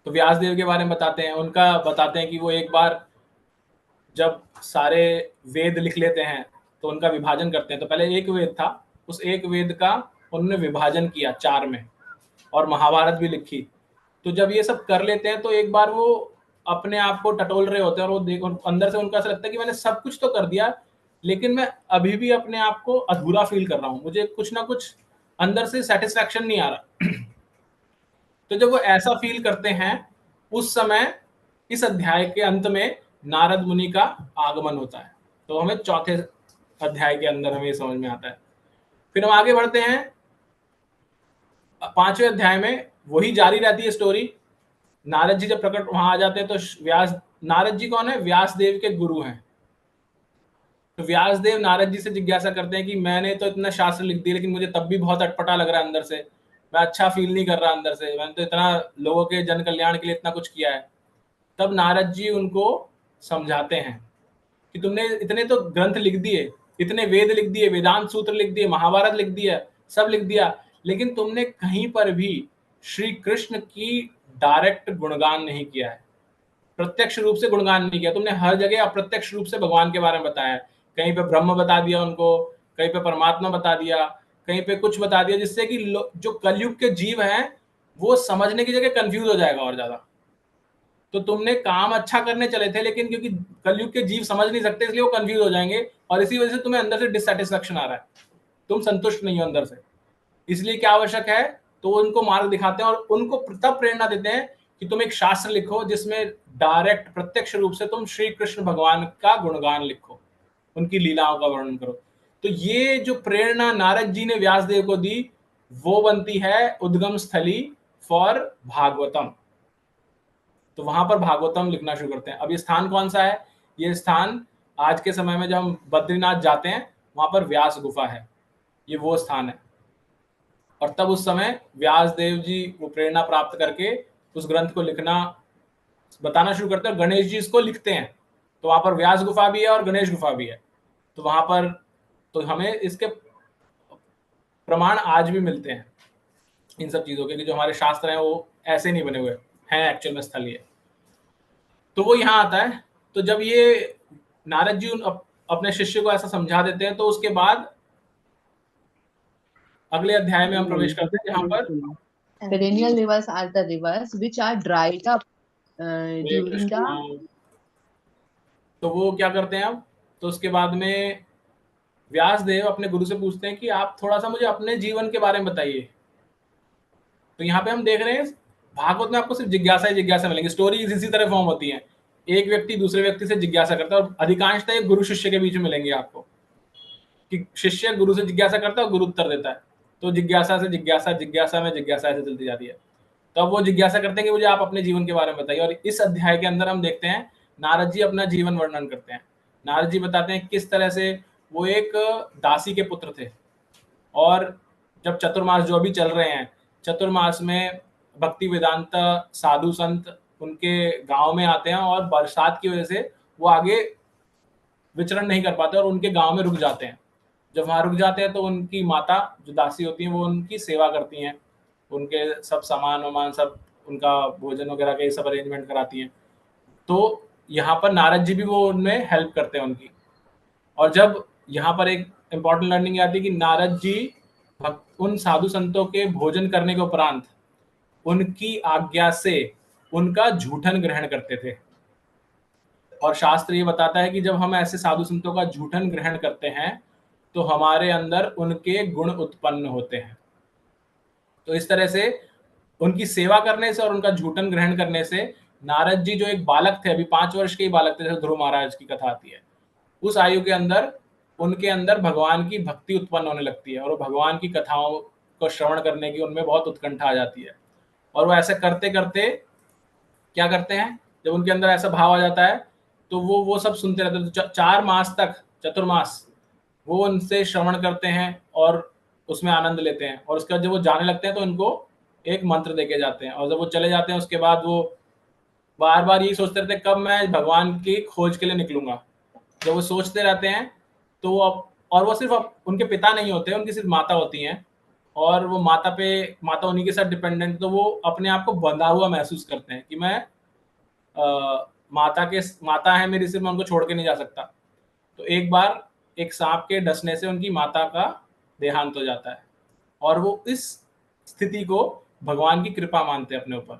Speaker 1: तो व्यासदेव के बारे में बताते हैं, उनका बताते हैं कि वो एक बार जब सारे वेद लिख लेते हैं तो उनका विभाजन करते हैं। तो पहले एक वेद था, उस एक वेद का उन्होंने विभाजन किया 4 में, और महाभारत भी लिखी। तो जब ये सब कर लेते हैं तो एक बार वो अपने आप को टटोल रहे होते हैं, और वो देखो अंदर से उनका ऐसा लगता है कि मैंने सब कुछ तो कर दिया, लेकिन मैं अभी भी अपने आप को अधूरा फील कर रहा हूँ, मुझे कुछ ना कुछ अंदर से सेटिस्फैक्शन नहीं आ रहा। तो जब वो ऐसा फील करते हैं, उस समय इस अध्याय के अंत में नारद मुनि का आगमन होता है। तो हमें 4थे अध्याय के अंदर हमें समझ में आता है। फिर हम आगे बढ़ते हैं 5वें अध्याय में, वही जारी रहती है स्टोरी। नारद जी जब प्रकट वहां आ जाते हैं तो नारद जी कौन है? व्यासदेव के गुरु हैं। तो व्यासदेव नारद जी से जिज्ञासा करते हैं कि मैंने तो इतना शास्त्र लिख दिया, लेकिन मुझे तब भी बहुत अटपटा लग रहा है अंदर से, मैं अच्छा फील नहीं कर रहा अंदर से, मैंने तो इतना लोगों के जन कल्याण के लिए इतना कुछ किया है। तब नारद जी उनको समझाते हैं कि तुमने इतने तो ग्रंथ लिख दिए, इतने वेद लिख दिए, वेदांत सूत्र लिख दिए, महाभारत लिख दिया, सब लिख दिया, लेकिन तुमने कहीं पर भी श्री कृष्ण की डायरेक्ट गुणगान नहीं किया है, प्रत्यक्ष रूप से गुणगान नहीं किया। तुमने हर जगह अप्रत्यक्ष रूप से भगवान के बारे में बताया, कहीं पे ब्रह्म बता दिया उनको, कहीं पे परमात्मा बता दिया, कहीं पे कुछ बता दिया, जिससे कि जो कलयुग के जीव हैं वो समझने की जगह कंफ्यूज हो जाएगा और ज्यादा। तो तुमने काम अच्छा करने चले थे, लेकिन क्योंकि कलयुग के जीव समझ नहीं सकते, इसलिए वो कंफ्यूज हो जाएंगे, और इसी वजह से तुम्हें अंदर से डिससैटिस्फैक्शन आ रहा है, तुम संतुष्ट नहीं हो अंदर से। इसलिए क्या आवश्यक है? तो उनको मार्ग दिखाते हैं और उनको तब प्रेरणा देते हैं कि तुम एक शास्त्र लिखो जिसमें डायरेक्ट प्रत्यक्ष रूप से तुम श्री कृष्ण भगवान का गुणगान लिखो, उनकी लीलाओं का वर्णन करो। तो ये जो प्रेरणा नारद जी ने व्यासदेव को दी, वो बनती है उद्गम स्थली फॉर भागवतम। तो वहां पर भागवतम लिखना शुरू करते हैं। अब ये स्थान कौन सा है? ये स्थान आज के समय में जब हम बद्रीनाथ जाते हैं, वहां पर व्यास गुफा है, ये वो स्थान है। और तब उस समय व्यासदेव जी वो प्रेरणा प्राप्त करके उस ग्रंथ को लिखना बताना शुरू करते हैं, और गणेश जी इसको लिखते हैं। तो वहां पर व्यास गुफा भी है और गणेश गुफा भी है। तो वहां पर तो हमें इसके प्रमाण आज भी मिलते हैं इन सब चीजों के, कि जो हमारे शास्त्र हैं वो ऐसे नहीं बने हुए हैं, एक्चुअल में स्थल ये। तो वो यहाँ आता है। तो जब ये नारद जी अपने शिष्य को ऐसा समझा देते हैं, तो उसके बाद अगले अध्याय में हम प्रवेश करते हैं, जहाँ पर
Speaker 7: perennial rivers are the rivers which are dried up during the
Speaker 1: तो वो क्या करते हैं अब? तो उसके बाद में व्यासदेव अपने गुरु से पूछते हैं कि आप थोड़ा सा मुझे अपने जीवन के बारे में बताइए। तो यहाँ पे हम देख रहे हैं भागवत में आपको सिर्फ जिज्ञासा ही जिज्ञासा मिलेंगी, स्टोरीज इसी तरह फॉर्म होती हैं, एक व्यक्ति दूसरे व्यक्ति से जिज्ञासा करता है, और अधिकांशतः एक गुरु शिष्य के बीच में मिलेंगे आपको, कि शिष्य गुरु से जिज्ञासा करता है और गुरु उत्तर देता है। तो जिज्ञासा से जिज्ञासा, जिज्ञासा में जिज्ञासा ऐसे चलती जाती है। तो अब वो जिज्ञासा करते हैं कि मुझे आप अपने जीवन के बारे में बताइए। और इस अध्याय के अंदर हम देखते हैं नारद जी अपना जीवन वर्णन करते हैं। नारद जी बताते हैं किस तरह से वो एक दासी के पुत्र थे, और जब चतुर्मास जो भी चल रहे हैं, चतुर्मास में भक्ति वेदांत साधु संत उनके गांव में आते हैं, और बरसात की वजह से वो आगे विचरण नहीं कर पाते और उनके गांव में रुक जाते हैं। जब वहां रुक जाते हैं तो उनकी माता जो दासी होती हैं वो उनकी सेवा करती हैं, उनके सब सामान वामान सब, उनका भोजन वगैरह के सब अरेंजमेंट कराती हैं। तो यहाँ पर नारद जी भी वो उनमें हेल्प करते हैं उनकी। और जब यहाँ पर एक इम्पॉर्टेंट लर्निंग आती है कि नारद जी उन साधु संतों के भोजन करने के उपरांत उनकी आज्ञा से उनका झूठन ग्रहण करते थे। और शास्त्र ये बताता है कि जब हम ऐसे साधु संतों का झूठन ग्रहण करते हैं तो हमारे अंदर उनके गुण उत्पन्न होते हैं। तो इस तरह से उनकी सेवा करने से और उनका झूठन ग्रहण करने से नारद जी जो एक बालक थे, अभी 5 वर्ष के ही बालक थे, जैसे ध्रुव महाराज की कथा आती है, उस आयु के अंदर उनके अंदर भगवान की भक्ति उत्पन्न होने लगती है और वो भगवान की कथाओं को श्रवण करने की उनमें बहुत उत्कंठा आ जाती है। और वो ऐसे करते करते क्या करते हैं, जब उनके अंदर ऐसा भाव आ जाता है तो वो सब सुनते रहते हैं। तो 4 मास तक, चतुर्मास, वो उनसे श्रवण करते हैं और उसमें आनंद लेते हैं। और उसके बाद जब वो जाने लगते हैं तो उनको एक मंत्र देके जाते हैं, और जब वो चले जाते हैं उसके बाद वो बार बार यही सोचते रहते हैं कब मैं भगवान की खोज के लिए निकलूंगा। जब वो सोचते रहते हैं तो वो सिर्फ उनके पिता नहीं होते, उनकी सिर्फ माता होती हैं, और वो माता उन्हीं के साथ डिपेंडेंट, तो वो अपने आप को बंधा हुआ महसूस करते हैं कि मैं माता है मेरी, सिर्फ मैं उनको छोड़ के नहीं जा सकता। तो एक बार एक सांप के डसने से उनकी माता का देहांत हो जाता है, और वो इस स्थिति को भगवान की कृपा मानते हैं अपने ऊपर।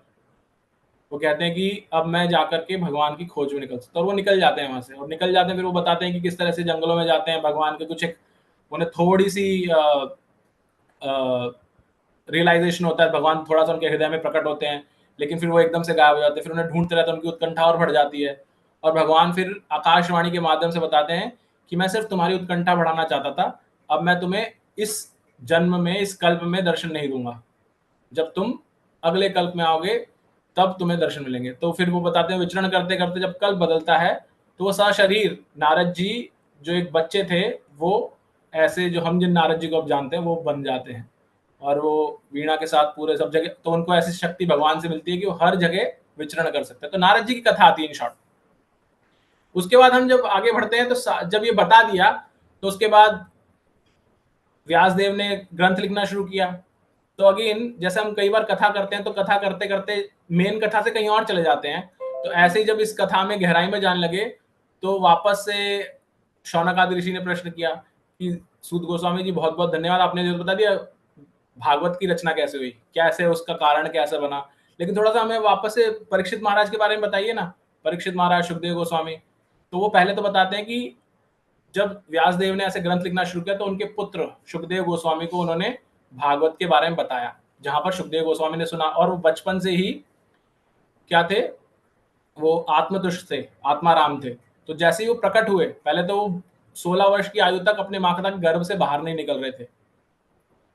Speaker 1: वो कहते हैं कि अब मैं जाकर के भगवान की खोज में निकल सकता हूँ। और वो निकल जाते हैं वहां से, और निकल जाते हैं। फिर वो बताते हैं कि किस तरह से जंगलों में जाते हैं, भगवान के कुछ एक उन्हें थोड़ी सी रियलाइजेशन होता है, भगवान थोड़ा सा उनके हृदय में प्रकट होते हैं, लेकिन फिर वो एकदम से गायब हो जाते हैं। फिर उन्हें ढूंढते रहते हैं, उनकी उत्कंठा और बढ़ जाती है। और भगवान फिर आकाशवाणी के माध्यम से बताते हैं कि मैं सिर्फ तुम्हारी उत्कंठा बढ़ाना चाहता था, अब मैं तुम्हें इस जन्म में, इस कल्प में दर्शन नहीं दूंगा, जब तुम अगले कल्प में आओगे तब तुम्हें दर्शन मिलेंगे। तो फिर वो बताते हैं विचरण करते करते जब कल्प बदलता है तो वो सशरीर नारद जी जो एक बच्चे थे, वो ऐसे जो हम जिन नारद जी को अब जानते हैं वो बन जाते हैं, और वो वीणा के साथ पूरे सब जगह, तो उनको ऐसी शक्ति भगवान से मिलती है कि वो हर जगह विचरण कर सकते हैं। तो नारद जी की कथा आती है इन शॉर्ट। उसके बाद हम जब आगे बढ़ते हैं तो जब ये बता दिया तो उसके बाद व्यासदेव ने ग्रंथ लिखना शुरू किया। तो अगेन जैसे हम कई बार कथा करते हैं तो कथा करते करते मेन कथा से कहीं और चले जाते हैं। तो ऐसे ही जब इस कथा में गहराई में जाने लगे तो वापस से शौनक आदि ऋषि ने प्रश्न किया कि सूत गोस्वामी जी बहुत बहुत धन्यवाद, आपने जो बता दिया भागवत की रचना कैसे हुई, कैसे उसका कारण कैसे बना, लेकिन थोड़ा सा हमें वापस से परीक्षित महाराज के बारे में बताइए ना। परीक्षित महाराज, सुखदेव गोस्वामी, तो वो पहले तो बताते हैं कि जब व्यासदेव ने ऐसे ग्रंथ लिखना शुरू किया तो उनके पुत्र सुखदेव गोस्वामी को उन्होंने भागवत के बारे में बताया, जहां पर सुखदेव गोस्वामी ने सुना। और वो बचपन से ही क्या थे, वो आत्मतुष्ट थे, आत्माराम थे। तो जैसे ही वो प्रकट हुए, पहले तो वो 16 वर्ष की आयु तक अपने माता के गर्भ से बाहर नहीं निकल रहे थे,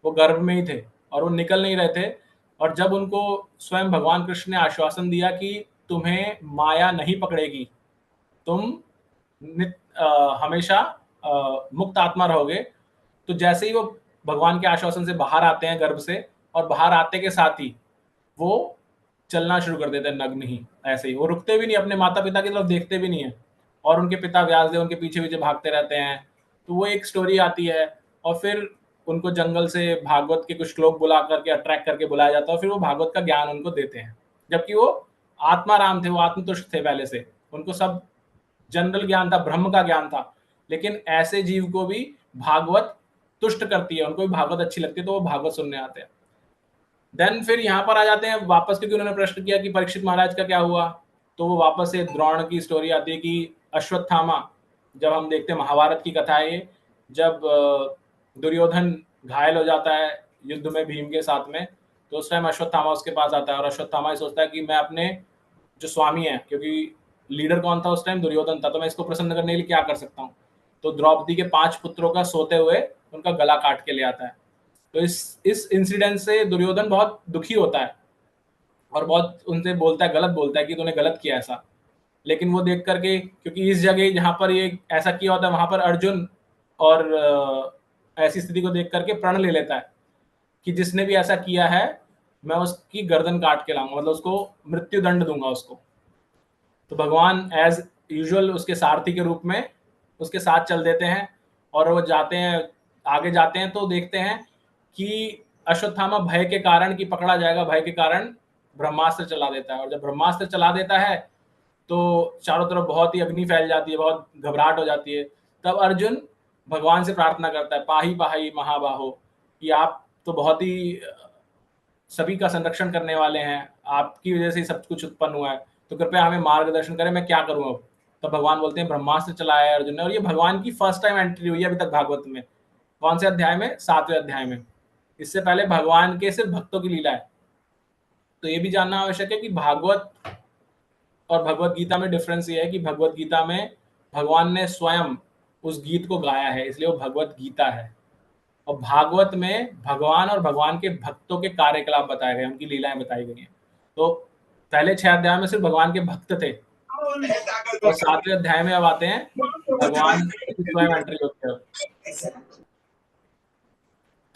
Speaker 1: वो गर्भ में ही थे और वो निकल नहीं रहे थे। और जब उनको स्वयं भगवान कृष्ण ने आश्वासन दिया कि तुम्हें माया नहीं पकड़ेगी, तुम हमेशा मुक्त आत्मा रहोगे, तो जैसे ही वो भगवान के आश्वासन से बाहर आते हैं गर्भ से, और बाहर आते के साथ ही वो चलना शुरू कर देते हैं नग्न ही, ऐसे ही वो रुकते भी नहीं, अपने माता पिता की तरफ देखते भी नहीं है, और उनके पिता व्यासदेव उनके पीछे पीछे भागते रहते हैं। तो वो एक स्टोरी आती है, और फिर उनको जंगल से भागवत के कुछ श्लोक बुला करके अट्रैक्ट करके बुलाया जाता है, और फिर वो भागवत का ज्ञान उनको देते हैं। जबकि वो आत्माराम थे, वो आत्मतुष्ट थे पहले से, उनको सब जनरल ज्ञान था, ब्रह्म का ज्ञान था। लेकिन ऐसे जीव को भी भागवत तुष्ट करती है, उनको भी भागवत अच्छी लगती है, तो वो भागवत सुनने आते हैं। देन फिर यहाँ पर आ जाते हैं वापस, क्योंकि उन्होंने प्रश्न किया कि परीक्षित महाराज का क्या हुआ, तो वो वापस से द्रोण की स्टोरी आती है कि अश्वत्थामा, जब हम देखते हैं महाभारत की कथा है ये, जब दुर्योधन घायल हो जाता है युद्ध में भीम के साथ में, तो उस टाइम अश्वत्थामा उसके पास आता है, और अश्वत्थामा ये सोचता है कि मैं अपने जो स्वामी है, क्योंकि लीडर कौन था उस टाइम, दुर्योधन था, तो मैं इसको प्रसन्न करने के लिए क्या कर सकता हूँ। तो द्रौपदी के 5 पुत्रों का सोते हुए उनका गला काट के ले आता है। तो इस इंसिडेंट से दुर्योधन बहुत दुखी होता है, और बहुत उनसे बोलता है, गलत बोलता है कि तूने गलत किया ऐसा। लेकिन वो देख करके, क्योंकि इस जगह जहाँ पर ये ऐसा किया होता है वहां पर अर्जुन और ऐसी स्थिति को देख करके प्रण ले लेता है कि जिसने भी ऐसा किया है मैं उसकी गर्दन काट के लाऊंगा, मतलब उसको मृत्यु दंड दूंगा उसको। तो भगवान एज यूजुअल उसके सारथी के रूप में उसके साथ चल देते हैं और वो जाते हैं, आगे जाते हैं तो देखते हैं कि अश्वत्थामा भय के कारण कि पकड़ा जाएगा, भय के कारण ब्रह्मास्त्र चला देता है। और जब ब्रह्मास्त्र चला देता है तो चारों तरफ बहुत ही अग्नि फैल जाती है, बहुत घबराहट हो जाती है। तब अर्जुन भगवान से प्रार्थना करता है, पाही पाही महाबाहो, कि आप तो बहुत ही सभी का संरक्षण करने वाले हैं, आपकी वजह से सब कुछ उत्पन्न हुआ है, तो कृपया हमें मार्गदर्शन करें, मैं क्या करूं अब। तब भगवान बोलते हैं ब्रह्मास्त्र चलाया है अर्जुन ने, और ये भगवान की फर्स्ट टाइम एंट्री हुई है अभी तक भागवत में। कौन से अध्याय में? 7वें अध्याय में। इससे पहले भगवान के सिर्फ भक्तों की लीला है। तो ये भी जानना आवश्यक है कि भागवत और भगवत गीता में डिफरेंस ये है कि भगवत गीता में भगवान ने स्वयं उस गीत को गाया है, इसलिए वो भगवत गीता है। और भागवत में भगवान और भगवान के भक्तों के कार्यकलाप बताए गए, उनकी लीलाएं बताई गई हैं। तो पहले 6 अध्याय में सिर्फ भगवान के भक्त थे, और 7वें अध्याय में अब आते हैं भगवान की स्वयं एंट्री होती है।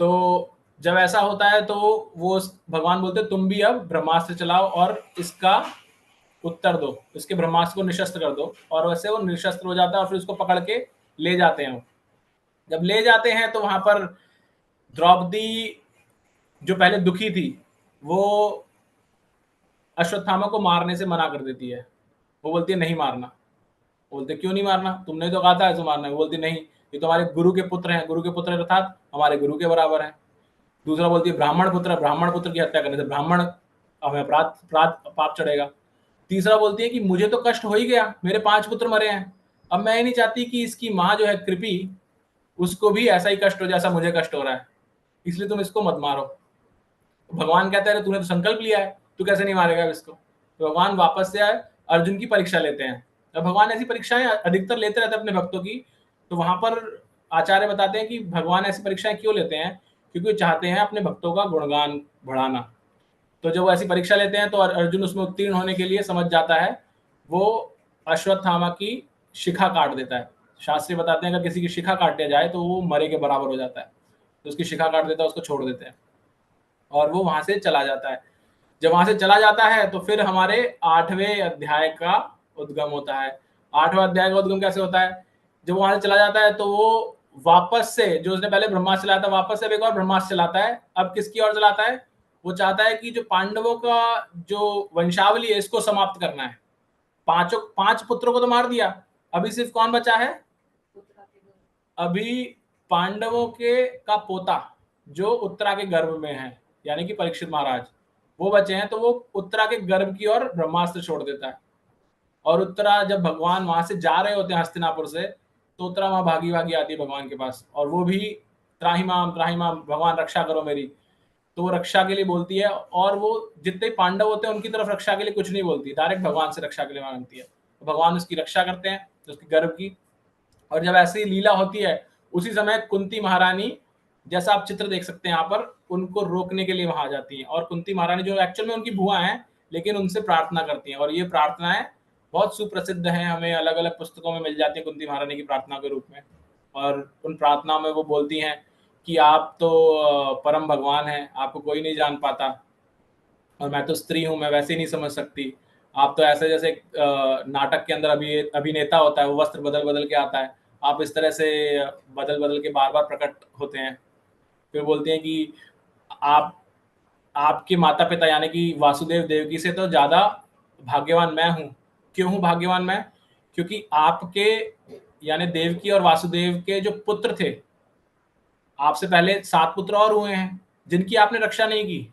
Speaker 1: तो जब ऐसा होता है तो वो भगवान बोलते तुम भी अब ब्रह्मास्त्र चलाओ और इसका उत्तर दो, इसके ब्रह्मास्त्र को निशस्त्र कर दो। और वैसे वो निशस्त्र हो जाता है और फिर उसको पकड़ के ले जाते हैं। जब ले जाते हैं तो वहां पर द्रौपदी जो पहले दुखी थी वो अश्वत्थामा को मारने से मना कर देती है। वो बोलती है नहीं मारना। बोलते क्यों नहीं मारना, तुमने तो कहा था ऐसे मारना है। बोलती नहीं, ये तो हमारे गुरु के पुत्र हैं, गुरु के पुत्र अर्थात हमारे गुरु के बराबर है। दूसरा बोलती है ब्राह्मण पुत्र, ब्राह्मण पुत्र की हत्या करने से ब्राह्मण हमें अपराध पाप चढ़ेगा। तीसरा बोलती है कि मुझे तो कष्ट हो ही गया, मेरे 5 पुत्र मरे हैं, अब मैं ये नहीं चाहती कि इसकी माँ जो है कृपी उसको भी ऐसा ही कष्ट हो जैसा मुझे कष्ट हो रहा है, इसलिए तुम इसको मत मारो। भगवान कहते हैं तूने तो संकल्प लिया है, तू कैसे नहीं मारेगा इसको। तो भगवान वापस से अर्जुन की परीक्षा लेते हैं। अब भगवान ऐसी परीक्षाएं अधिकतर लेते रहते हैं अपने भक्तों की। तो वहां पर आचार्य बताते हैं कि भगवान ऐसी परीक्षाएं क्यों लेते हैं, क्योंकि चाहते हैं अपने भक्तों का गुणगान बढ़ाना। तो जब वो ऐसी परीक्षा लेते हैं तो अर्जुन उसमें उत्तीर्ण होने के लिए समझ जाता है, वो अश्वत्थामा की शिखा काट देता है। शास्त्री बताते हैं अगर किसी की शिखा काट दिया जाए तो वो मरे के बराबर हो जाता है, तो उसकी शिखा काट देता है, उसको छोड़ देते हैं और वो वहां से चला जाता है। जब वहां से चला जाता है तो फिर हमारे 8वें अध्याय का उद्गम होता है। 8वां अध्याय का उद्गम कैसे होता है? जब वहां से चला जाता है तो वो वापस से, जो उसने पहले ब्रह्मास्त्र चलाया था, वापस से एक और ब्रह्मास्त्र चलाता है। अब किसकी ओर चलाता है? वो चाहता है कि जो पांडवों का जो वंशावली है इसको समाप्त करना है। 5 पुत्रों को तो मार दिया, अभी सिर्फ कौन बचा है? अभी पांडवों के का पोता जो उत्तरा के गर्भ में है, यानी कि परीक्षित महाराज, वो बचे हैं। तो वो उत्तरा के गर्भ की ओर ब्रह्मास्त्र छोड़ देता है। और उत्तरा जब भगवान वहां से जा रहे होते हैं हस्तिनापुर से, तो उत्तरा वहां भागी भागी आती है भगवान के पास, और वो भी त्राही माम भगवान रक्षा करो मेरी। तो वो रक्षा के लिए बोलती है, और वो जितने पांडव होते हैं उनकी तरफ रक्षा के लिए कुछ नहीं बोलती, डायरेक्ट भगवान से रक्षा के लिए मांगती है। तो भगवान उसकी रक्षा करते हैं, उसकी गर्भ की। और जब ऐसी लीला होती है उसी समय कुंती महारानी, जैसा आप चित्र देख सकते हैं यहाँ पर, उनको रोकने के लिए वहां आ जाती हैं। और कुंती महारानी जो एक्चुअल में उनकी बुआ हैं, लेकिन उनसे प्रार्थना करती हैं, और ये प्रार्थनाएं बहुत सुप्रसिद्ध हैं, हमें अलग अलग पुस्तकों में मिल जाती है कुंती महारानी की प्रार्थना के रूप में। और उन प्रार्थनाओं में वो बोलती हैं कि आप तो परम भगवान हैं, आपको कोई नहीं जान पाता, और मैं तो स्त्री हूँ, मैं वैसे ही नहीं समझ सकती। आप तो ऐसे जैसे नाटक के अंदर अभिनेता होता है, वो वस्त्र बदल बदल के आता है, आप इस तरह से बदल बदल के बार बार प्रकट होते हैं। फिर बोलते हैं कि आपके माता पिता यानी कि वासुदेव देवकी से तो ज्यादा भाग्यवान मैं हूँ। क्यों हूँ भाग्यवान मैं? क्योंकि आपके यानी देवकी और वासुदेव के जो पुत्र थे, आपसे पहले 7 पुत्र और हुए हैं जिनकी आपने रक्षा नहीं की,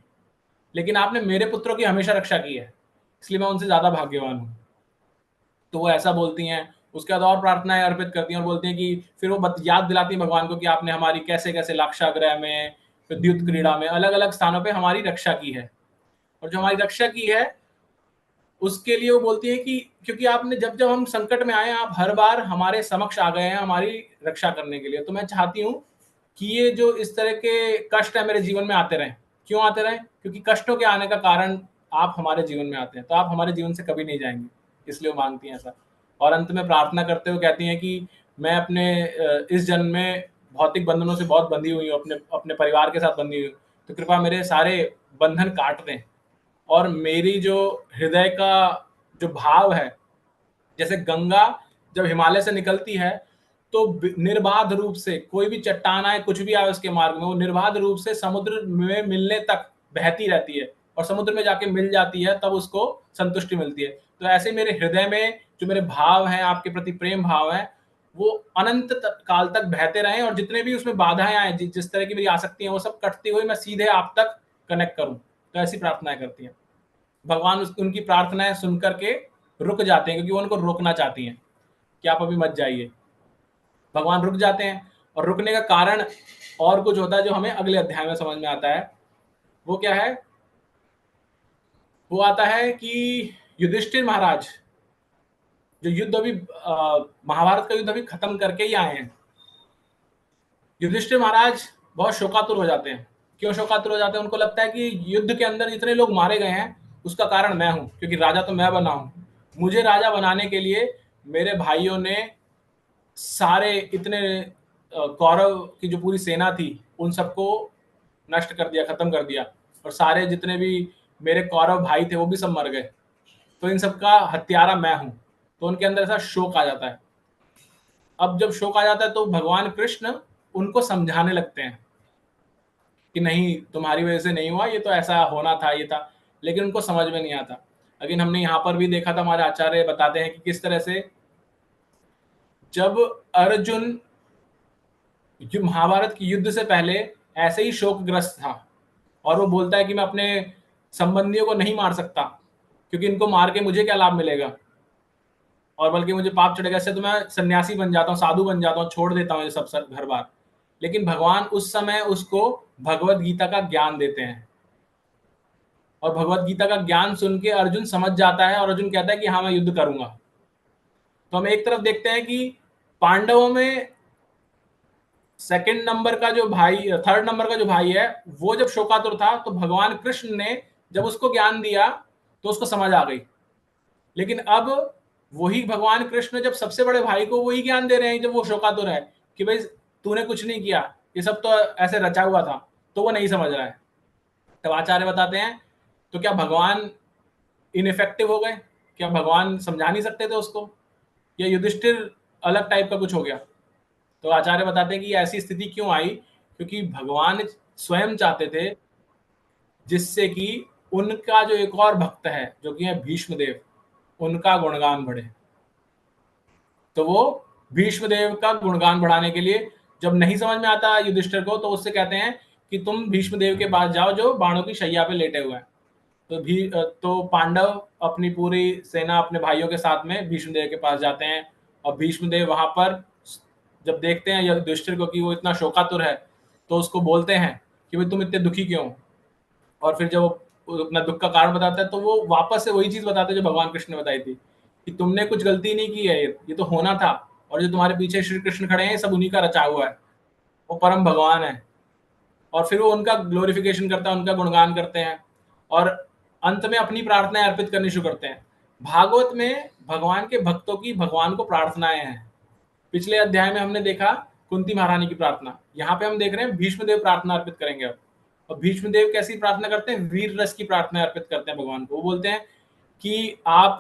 Speaker 1: लेकिन आपने मेरे पुत्रों की हमेशा रक्षा की है, इसलिए मैं उनसे ज्यादा भाग्यवान हूँ। तो वो ऐसा बोलती हैं। उसके बाद और प्रार्थनाएं अर्पित करती हैं और बोलती हैं कि फिर वो याद दिलाती हैं भगवान को कि आपने हमारी कैसे कैसे लाक्षागृह में, विद्युत क्रीड़ा में, अलग अलग स्थानों पे हमारी रक्षा की है। और जो हमारी रक्षा की है उसके लिए वो बोलती है कि क्योंकि आपने जब जब हम संकट में आए, आप हर बार हमारे समक्ष आ गए हैं हमारी रक्षा करने के लिए। तो मैं चाहती हूँ कि ये जो इस तरह के कष्ट है मेरे जीवन में आते रहें। क्यों आते रहें? क्योंकि कष्टों के आने का कारण आप हमारे जीवन में आते हैं, तो आप हमारे जीवन से कभी नहीं जाएंगे, इसलिए वो मांगती हैं ऐसा। और अंत में प्रार्थना करते हुए कहती हैं कि मैं अपने इस जन्म में भौतिक बंधनों से बहुत बंधी हुई हूँ, अपने अपने परिवार के साथ बंधी हुई हूँ, तो कृपया मेरे सारे बंधन काट दें। और मेरी जो हृदय का जो भाव है, जैसे गंगा जब हिमालय से निकलती है तो निर्बाध रूप से कोई भी चट्टान आए, कुछ भी आए उसके मार्ग में, वो निर्बाध रूप से समुद्र में मिलने तक बहती रहती है और समुद्र में जाके मिल जाती है, तब उसको संतुष्टि मिलती है। तो ऐसे मेरे हृदय में जो मेरे भाव हैं, आपके प्रति प्रेम भाव है, वो अनंत काल तक बहते रहें, और जितने भी उसमें बाधाएं आए, जिस तरह की मेरी आसक्ति है, वो सब कटती हुई मैं सीधे आप तक कनेक्ट करूं। तो ऐसी प्रार्थनाएं करती हैं। भगवान उनकी प्रार्थनाएं सुन करके रुक जाते हैं, क्योंकि वो उनको रोकना चाहती हैं कि आप अभी मत जाइए। भगवान रुक जाते हैं, और रुकने का कारण और कुछ होता है जो हमें अगले अध्याय में समझ में आता है। वो क्या है? वो आता है कि युधिष्ठिर महाराज जो युद्ध अभी महाभारत का युद्ध अभी खत्म करके ही आए हैं, युधिष्ठिर महाराज बहुत शोकातुर हो जाते हैं। क्यों शोकातुर हो जाते हैं? उनको लगता है कि युद्ध के अंदर जितने लोग मारे गए हैं उसका कारण मैं हूं, क्योंकि राजा तो मैं बना हूं। मुझे राजा बनाने के लिए मेरे भाइयों ने सारे इतने कौरव की जो पूरी सेना थी उन सबको नष्ट कर दिया, खत्म कर दिया, और सारे जितने भी मेरे कौरव भाई थे वो भी सब मर गए, तो इन सबका हत्यारा मैं हूं। तो उनके अंदर ऐसा शोक आ जाता है। अब जब शोक आ जाता है तो भगवान कृष्ण उनको समझाने लगते हैं कि नहीं, तुम्हारी वजह से नहीं हुआ, ये तो ऐसा होना था, ये था, लेकिन उनको समझ में नहीं आता। लेकिन हमने यहाँ पर भी देखा था, हमारे आचार्य बताते हैं कि किस तरह से जब अर्जुन महाभारत के युद्ध से पहले ऐसे ही शोकग्रस्त था, और वो बोलता है कि मैं अपने संबंधियों को नहीं मार सकता, क्योंकि इनको मार के मुझे क्या लाभ मिलेगा, और बल्कि मुझे पाप चढ़ेगा, इससे तो मैं सन्यासी बन जाता हूँ, साधु बन जाता हूँ, छोड़ देता हूँ ये सब घर बार। लेकिन भगवान उस समय उसको भगवत गीता का ज्ञान देते हैं, और भगवत गीता का ज्ञान सुन के अर्जुन समझ जाता है, और अर्जुन कहता है कि हाँ मैं युद्ध करूंगा। तो हम एक तरफ देखते हैं कि पांडवों में सेकंड नंबर का जो भाई, थर्ड नंबर का जो भाई है, वो जब शोकातुर था तो भगवान कृष्ण ने जब उसको ज्ञान दिया तो उसको समझ आ गई। लेकिन अब वही भगवान कृष्ण जब सबसे बड़े भाई को वही ज्ञान दे रहे हैं जब वो शोकातुर है कि भाई तूने कुछ नहीं किया, ये सब तो ऐसे रचा हुआ था, तो वो नहीं समझ रहा है। तब आचार्य बताते हैं तो क्या भगवान इनइफेक्टिव हो गए? क्या भगवान समझा नहीं सकते थे उसको? या युधिष्ठिर अलग टाइप का कुछ हो गया? तो आचार्य बताते हैं कि ऐसी स्थिति क्यों आई, क्योंकि भगवान स्वयं चाहते थे जिससे कि उनका जो एक और भक्त है जो कि है भीष्मदेव, उनका गुणगान बढ़े। तो वो भीष्मदेव का गुणगान बढ़ाने के लिए जब नहीं समझ में आता युधिष्ठिर को, तो उससे कहते हैं कि तुम भीष्मदेव के पास जाओ जो बाणों की शैया पे लेटे हुए हैं। तो पांडव अपनी पूरी सेना अपने भाइयों के साथ में भीष्मदेव के पास जाते हैं, और भीष्मदेव वहां पर जब देखते हैं युधिष्ठिर को कि वो इतना शोकातुर है, तो उसको बोलते हैं कि भाई तुम इतने दुखी क्यों? और फिर जब वो अपना दुख का कारण बताता है तो वो वापस से वही चीज बताते हैं जो भगवान कृष्ण ने बताई थी कि तुमने कुछ गलती नहीं की है, ये तो होना था, और जो तुम्हारे पीछे श्री कृष्ण खड़े हैं सब उन्हीं का रचा हुआ है, वो परम भगवान है। और फिर वो उनका ग्लोरिफिकेशन करता है, उनका गुणगान करते हैं, और अंत में अपनी प्रार्थनाएं अर्पित करनी शुरू करते हैं। भागवत में भगवान के भक्तों की भगवान को प्रार्थनाएं हैं। पिछले अध्याय में हमने देखा कुंती महारानी की प्रार्थना, यहाँ पे हम देख रहे हैं भीष्मदेव प्रार्थना अर्पित करेंगे अब। और भीष्मदेव कैसी प्रार्थना करते हैं? वीर रस की प्रार्थना अर्पित करते हैं भगवान को। वो बोलते हैं कि आप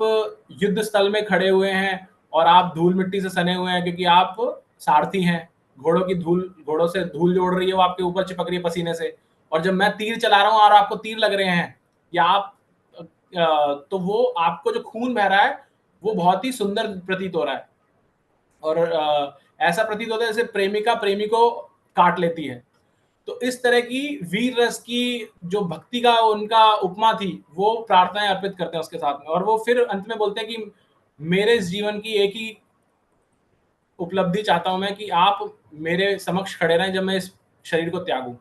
Speaker 1: युद्ध स्थल में खड़े हुए हैं और आप धूल मिट्टी से सने हुए हैं, क्योंकि आप सारथी हैं, घोड़ों से धूल जोड़ रही है, वो आपके ऊपर चिपक रही है पसीने से, और जब मैं तीर चला रहा हूँ और आपको तीर लग रहे हैं, या आप तो वो आपको जो खून बह रहा है वो बहुत ही सुंदर प्रतीत हो रहा है, और ऐसा प्रतीत होता है जैसे प्रेमिका प्रेमी को काट लेती है। तो इस तरह की वीर रस की जो भक्ति का उनका उपमा थी, वो प्रार्थनाएं अर्पित करते हैं उसके साथ में। और वो फिर अंत में बोलते हैं कि मेरे इस जीवन की एक ही उपलब्धि चाहता हूं मैं कि आप मेरे समक्ष खड़े रहें जब मैं इस शरीर को त्यागूं।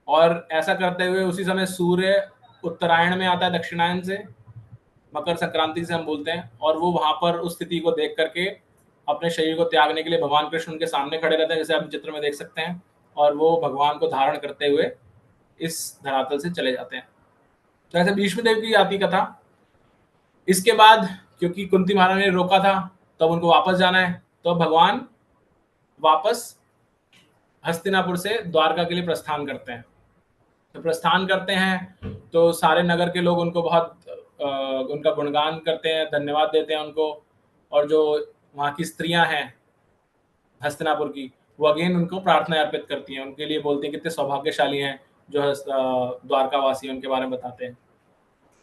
Speaker 1: और ऐसा करते हुए उसी समय सूर्य उत्तरायण में आता है दक्षिणायन से, मकर संक्रांति से हम बोलते हैं, और वो वहां पर उस स्थिति को देख करके अपने शरीर को त्यागने के लिए भगवान कृष्ण उनके सामने खड़े रहते हैं, जैसे आप चित्र में देख सकते हैं, और वो भगवान को धारण करते हुए इस धरातल से चले जाते हैं। तो ऐसे भीष्म देव की आती कथा। इसके बाद क्योंकि कुंती महारानी ने रोका था, तब उनको वापस जाना है, तो भगवान वापस हस्तिनापुर से द्वारका के लिए प्रस्थान करते हैं। तो प्रस्थान करते हैं तो सारे नगर के लोग उनको बहुत उनका गुणगान करते हैं, धन्यवाद देते हैं उनको, और जो वहाँ की स्त्रियां हैं हस्तिनापुर की, वो अगेन उनको प्रार्थना अर्पित करती हैं, उनके लिए बोलती हैं कितने सौभाग्यशाली हैं जो द्वारकावासी, उनके बारे में बताते हैं।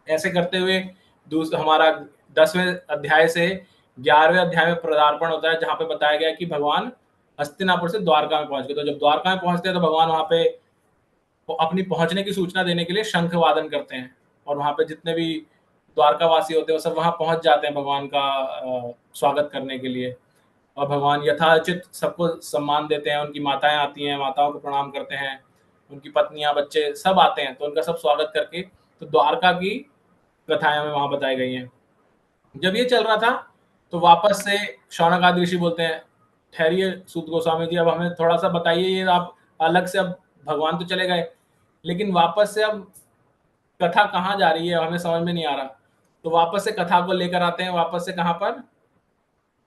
Speaker 1: ऐसे करते हुए हमारा 10वें अध्याय से 11वें अध्याय में पदार्पण होता है, जहाँ पे बताया गया कि भगवान हस्तिनापुर से द्वारका में पहुंच गए। तो जब द्वारका में पहुंचते हैं तो भगवान वहां पे अपनी पहुंचने की सूचना देने के लिए शंख वादन करते हैं, और वहां पे जितने भी द्वारकावासी होते हैं वो सब वहां पहुंच जाते हैं भगवान का स्वागत करने के लिए। और भगवान यथाचित सबको सम्मान देते हैं, उनकी माताएं आती हैं, माताओं को प्रणाम करते हैं, उनकी पत्नियां, बच्चे सब आते हैं, तो उनका सब स्वागत करके, तो द्वारका की कथाएं हमें वहां बताई गई हैं। जब ये चल रहा था तो वापस से शौनक आदि ऋषि बोलते हैं, ठहरिए सूत गोस्वामी जी, अब हमें थोड़ा सा बताइए, ये आप अलग से, अब भगवान तो चले गए लेकिन वापस से अब कथा कहाँ जा रही है हमें समझ में नहीं आ रहा। तो वापस से कथा को लेकर आते हैं, वापस से कहाँ पर,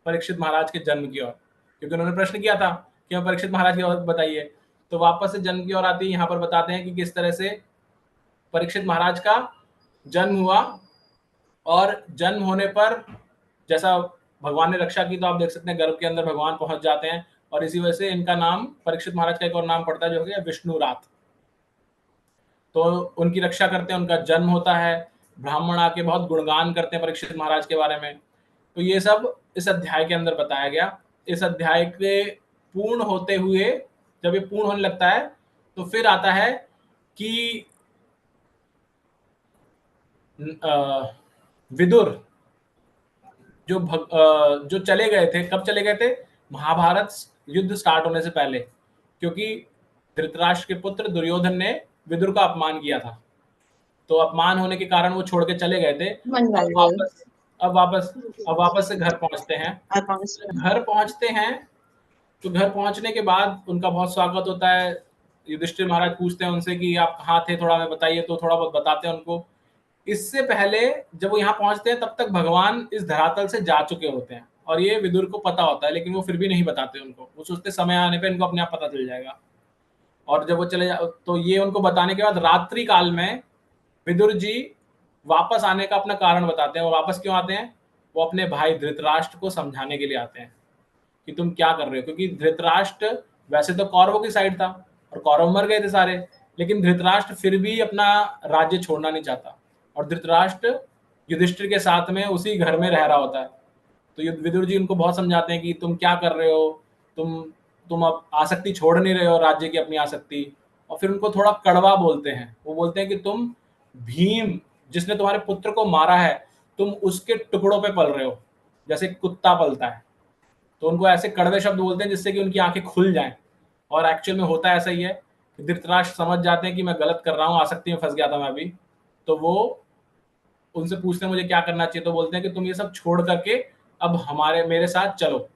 Speaker 1: परीक्षित महाराज के जन्म की ओर, क्योंकि उन्होंने प्रश्न किया था कि हमें परीक्षित महाराज की ओर बताइए। तो वापस से जन्म की ओर आती है, यहाँ पर बताते हैं कि किस तरह से परीक्षित महाराज का जन्म हुआ, और जन्म होने पर जैसा भगवान ने रक्षा की, तो आप देख सकते हैं गर्भ के अंदर भगवान पहुंच जाते हैं, और इसी वजह से इनका नाम, परीक्षित महाराज का एक और नाम पड़ता है जो हो गया विष्णुरात। तो उनकी रक्षा करते हैं, उनका जन्म होता है, ब्राह्मण आके बहुत गुणगान करते हैं परीक्षित महाराज के बारे में। तो ये सब इस अध्याय के अंदर बताया गया। इस अध्याय के पूर्ण होते हुए, जब ये पूर्ण होने लगता है तो फिर आता है कि विदुर जो चले गए थे, कब चले गए थे, महाभारत युद्ध स्टार्ट होने से पहले, क्योंकि धृतराष्ट्र के पुत्र दुर्योधन ने विदुर का अपमान किया था, तो अपमान होने के कारण वो छोड़ के चले गए थे। अब वापस से घर पहुंचते हैं। घर पहुंचते हैं तो घर पहुंचने के बाद उनका बहुत स्वागत होता है। युधिष्ठिर महाराज पूछते हैं उनसे कि आप कहाँ थे, थोड़ा हमें बताइए, तो थोड़ा बहुत बताते हैं उनको। इससे पहले जब वो यहाँ पहुंचते हैं तब तक भगवान इस धरातल से जा चुके होते हैं, और ये विदुर को पता होता है, लेकिन वो फिर भी नहीं बताते उनको। वो सोचते समय आने पे इनको अपने आप पता चल जाएगा। और जब वो चले तो ये उनको बताने के बाद रात्रि काल में विदुर जी वापस आने का अपना कारण बताते हैं। वो वापस क्यों आते हैं, वो अपने भाई धृतराष्ट्र को समझाने के लिए आते हैं कि तुम क्या कर रहे हो, क्योंकि धृतराष्ट्र वैसे तो कौरवों की साइड था और कौरव मर गए थे सारे, लेकिन धृतराष्ट्र फिर भी अपना राज्य छोड़ना नहीं चाहता, और धृतराष्ट्र युधिष्ठिर के साथ में उसी घर में रह रहा होता है। तो विदुर जी उनको बहुत समझाते हैं कि तुम क्या कर रहे हो, तुम अब आसक्ति छोड़ नहीं रहे हो, राज्य की अपनी आसक्ति। और फिर उनको थोड़ा कड़वा बोलते हैं। वो बोलते हैं कि तुम भीम, जिसने तुम्हारे पुत्र को मारा है, तुम उसके टुकड़ों पे पल रहे हो, जैसे कुत्ता पलता है। तो उनको ऐसे कड़वे शब्द बोलते हैं जिससे कि उनकी आंखें खुल जाएं। और एक्चुअल में होता ऐसा ही है कि धृतराष्ट्र समझ जाते हैं कि मैं गलत कर रहा हूँ, आसक्ति में फंस गया था मैं अभी। तो वो उनसे पूछते हैं मुझे क्या करना चाहिए, तो बोलते हैं कि तुम ये सब छोड़ करके अब मेरे साथ चलो।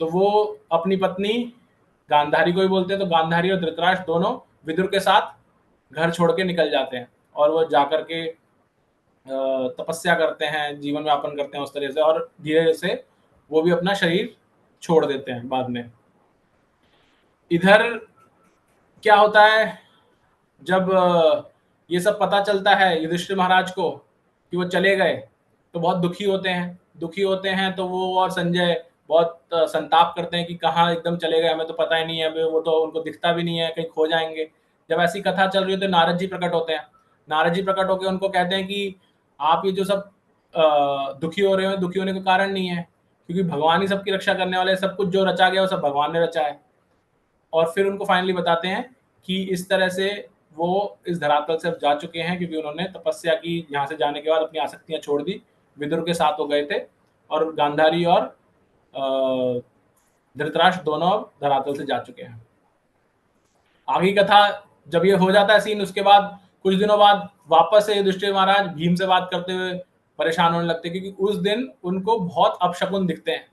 Speaker 1: तो वो अपनी पत्नी गांधारी को ही बोलते हैं। तो गांधारी और धृतराष्ट्र दोनों विदुर के साथ घर छोड़ के निकल जाते हैं, और वो जाकर के तपस्या करते हैं, जीवन यापन करते हैं उस तरह से, और धीरे से वो भी अपना शरीर छोड़ देते हैं बाद में। इधर क्या होता है, जब ये सब पता चलता है युधिष्ठिर महाराज को कि वो चले गए, तो बहुत दुखी होते हैं। तो वो और संजय बहुत संताप करते हैं कि कहाँ एकदम चले गए, हमें तो पता ही नहीं है, वो तो उनको दिखता भी नहीं है, कहीं खो जाएंगे। जब ऐसी कथा चल रही है तो नारद जी प्रकट होते हैं। नारद जी प्रकट होकर उनको कहते हैं कि आप ये जो सब दुखी हो रहे हो, दुखी होने का कारण नहीं है, क्योंकि भगवान ही सबकी रक्षा करने वाले, सब कुछ जो रचा गया वो सब भगवान ने रचा है। और फिर उनको फाइनली बताते हैं कि इस तरह से वो इस धरातल से जा चुके हैं, क्योंकि उन्होंने तपस्या की, यहाँ से जाने के बाद अपनी आसक्तियां छोड़ दी, विदुर के साथ हो गए थे, और गांधारी और धृतराष्ट्र दोनों धरातल से जा चुके हैं। आगे कथा जब ये हो जाता है सीन, उसके बाद कुछ दिनों बाद वापस से युधिष्ठिर महाराज भीम से बात करते हुए परेशान होने लगते हैं, क्योंकि उस दिन उनको बहुत अपशकुन दिखते हैं,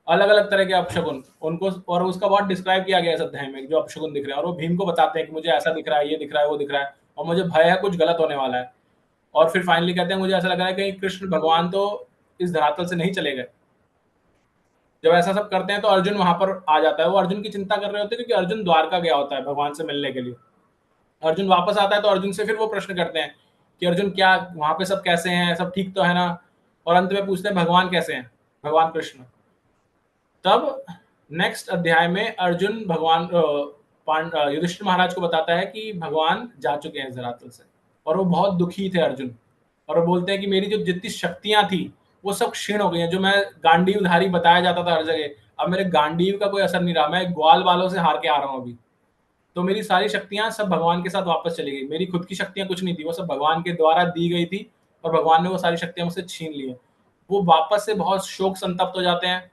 Speaker 1: अलग अलग तरह के अपशकुन उनको, और उसका बहुत डिस्क्राइब किया गया इस अध्याय में, जो अपशकुन दिख रहे हैं। और वो भीम को बताते हैं कि मुझे ऐसा दिख रहा है, ये दिख रहा है, वो दिख रहा है, और मुझे भय है कुछ गलत होने वाला है। और फिर फाइनली कहते हैं मुझे ऐसा लग रहा है कि कृष्ण भगवान तो इस धरातल से नहीं चले गए। जब ऐसा सब करते हैं तो अर्जुन वहां पर आ जाता है। वो अर्जुन की चिंता कर रहे होते हैं क्योंकि अर्जुन द्वारका गया होता है भगवान से मिलने के लिए। अर्जुन वापस आता है तो अर्जुन से फिर वो प्रश्न करते हैं कि अर्जुन क्या वहां पे सब कैसे हैं, सब ठीक तो है ना, और अंत में पूछते हैं भगवान कैसे हैं, भगवान कृष्ण। तब नेक्स्ट अध्याय में अर्जुन भगवान युधिष्ठिर महाराज को बताता है कि भगवान जा चुके हैं इस धरातल से, और वो बहुत दुखी थे अर्जुन। और वो बोलते हैं कि मेरी जो जितनी शक्तियां थी वो सब क्षीण हो गई हैं। जो मैं गांडीवधारी बताया जाता था हर जगह, अब मेरे गांडीव का कोई असर नहीं रहा, मैं ग्वाल बालों से हार के आ रहा हूँ अभी। तो मेरी सारी शक्तियां सब भगवान के साथ वापस चली गई। मेरी खुद की शक्तियां कुछ नहीं थी, वो सब भगवान के द्वारा दी गई थी और भगवान ने वो सारी शक्तियां मुझसे छीन ली है। वो वापस से बहुत शोक संतप्त हो जाते हैं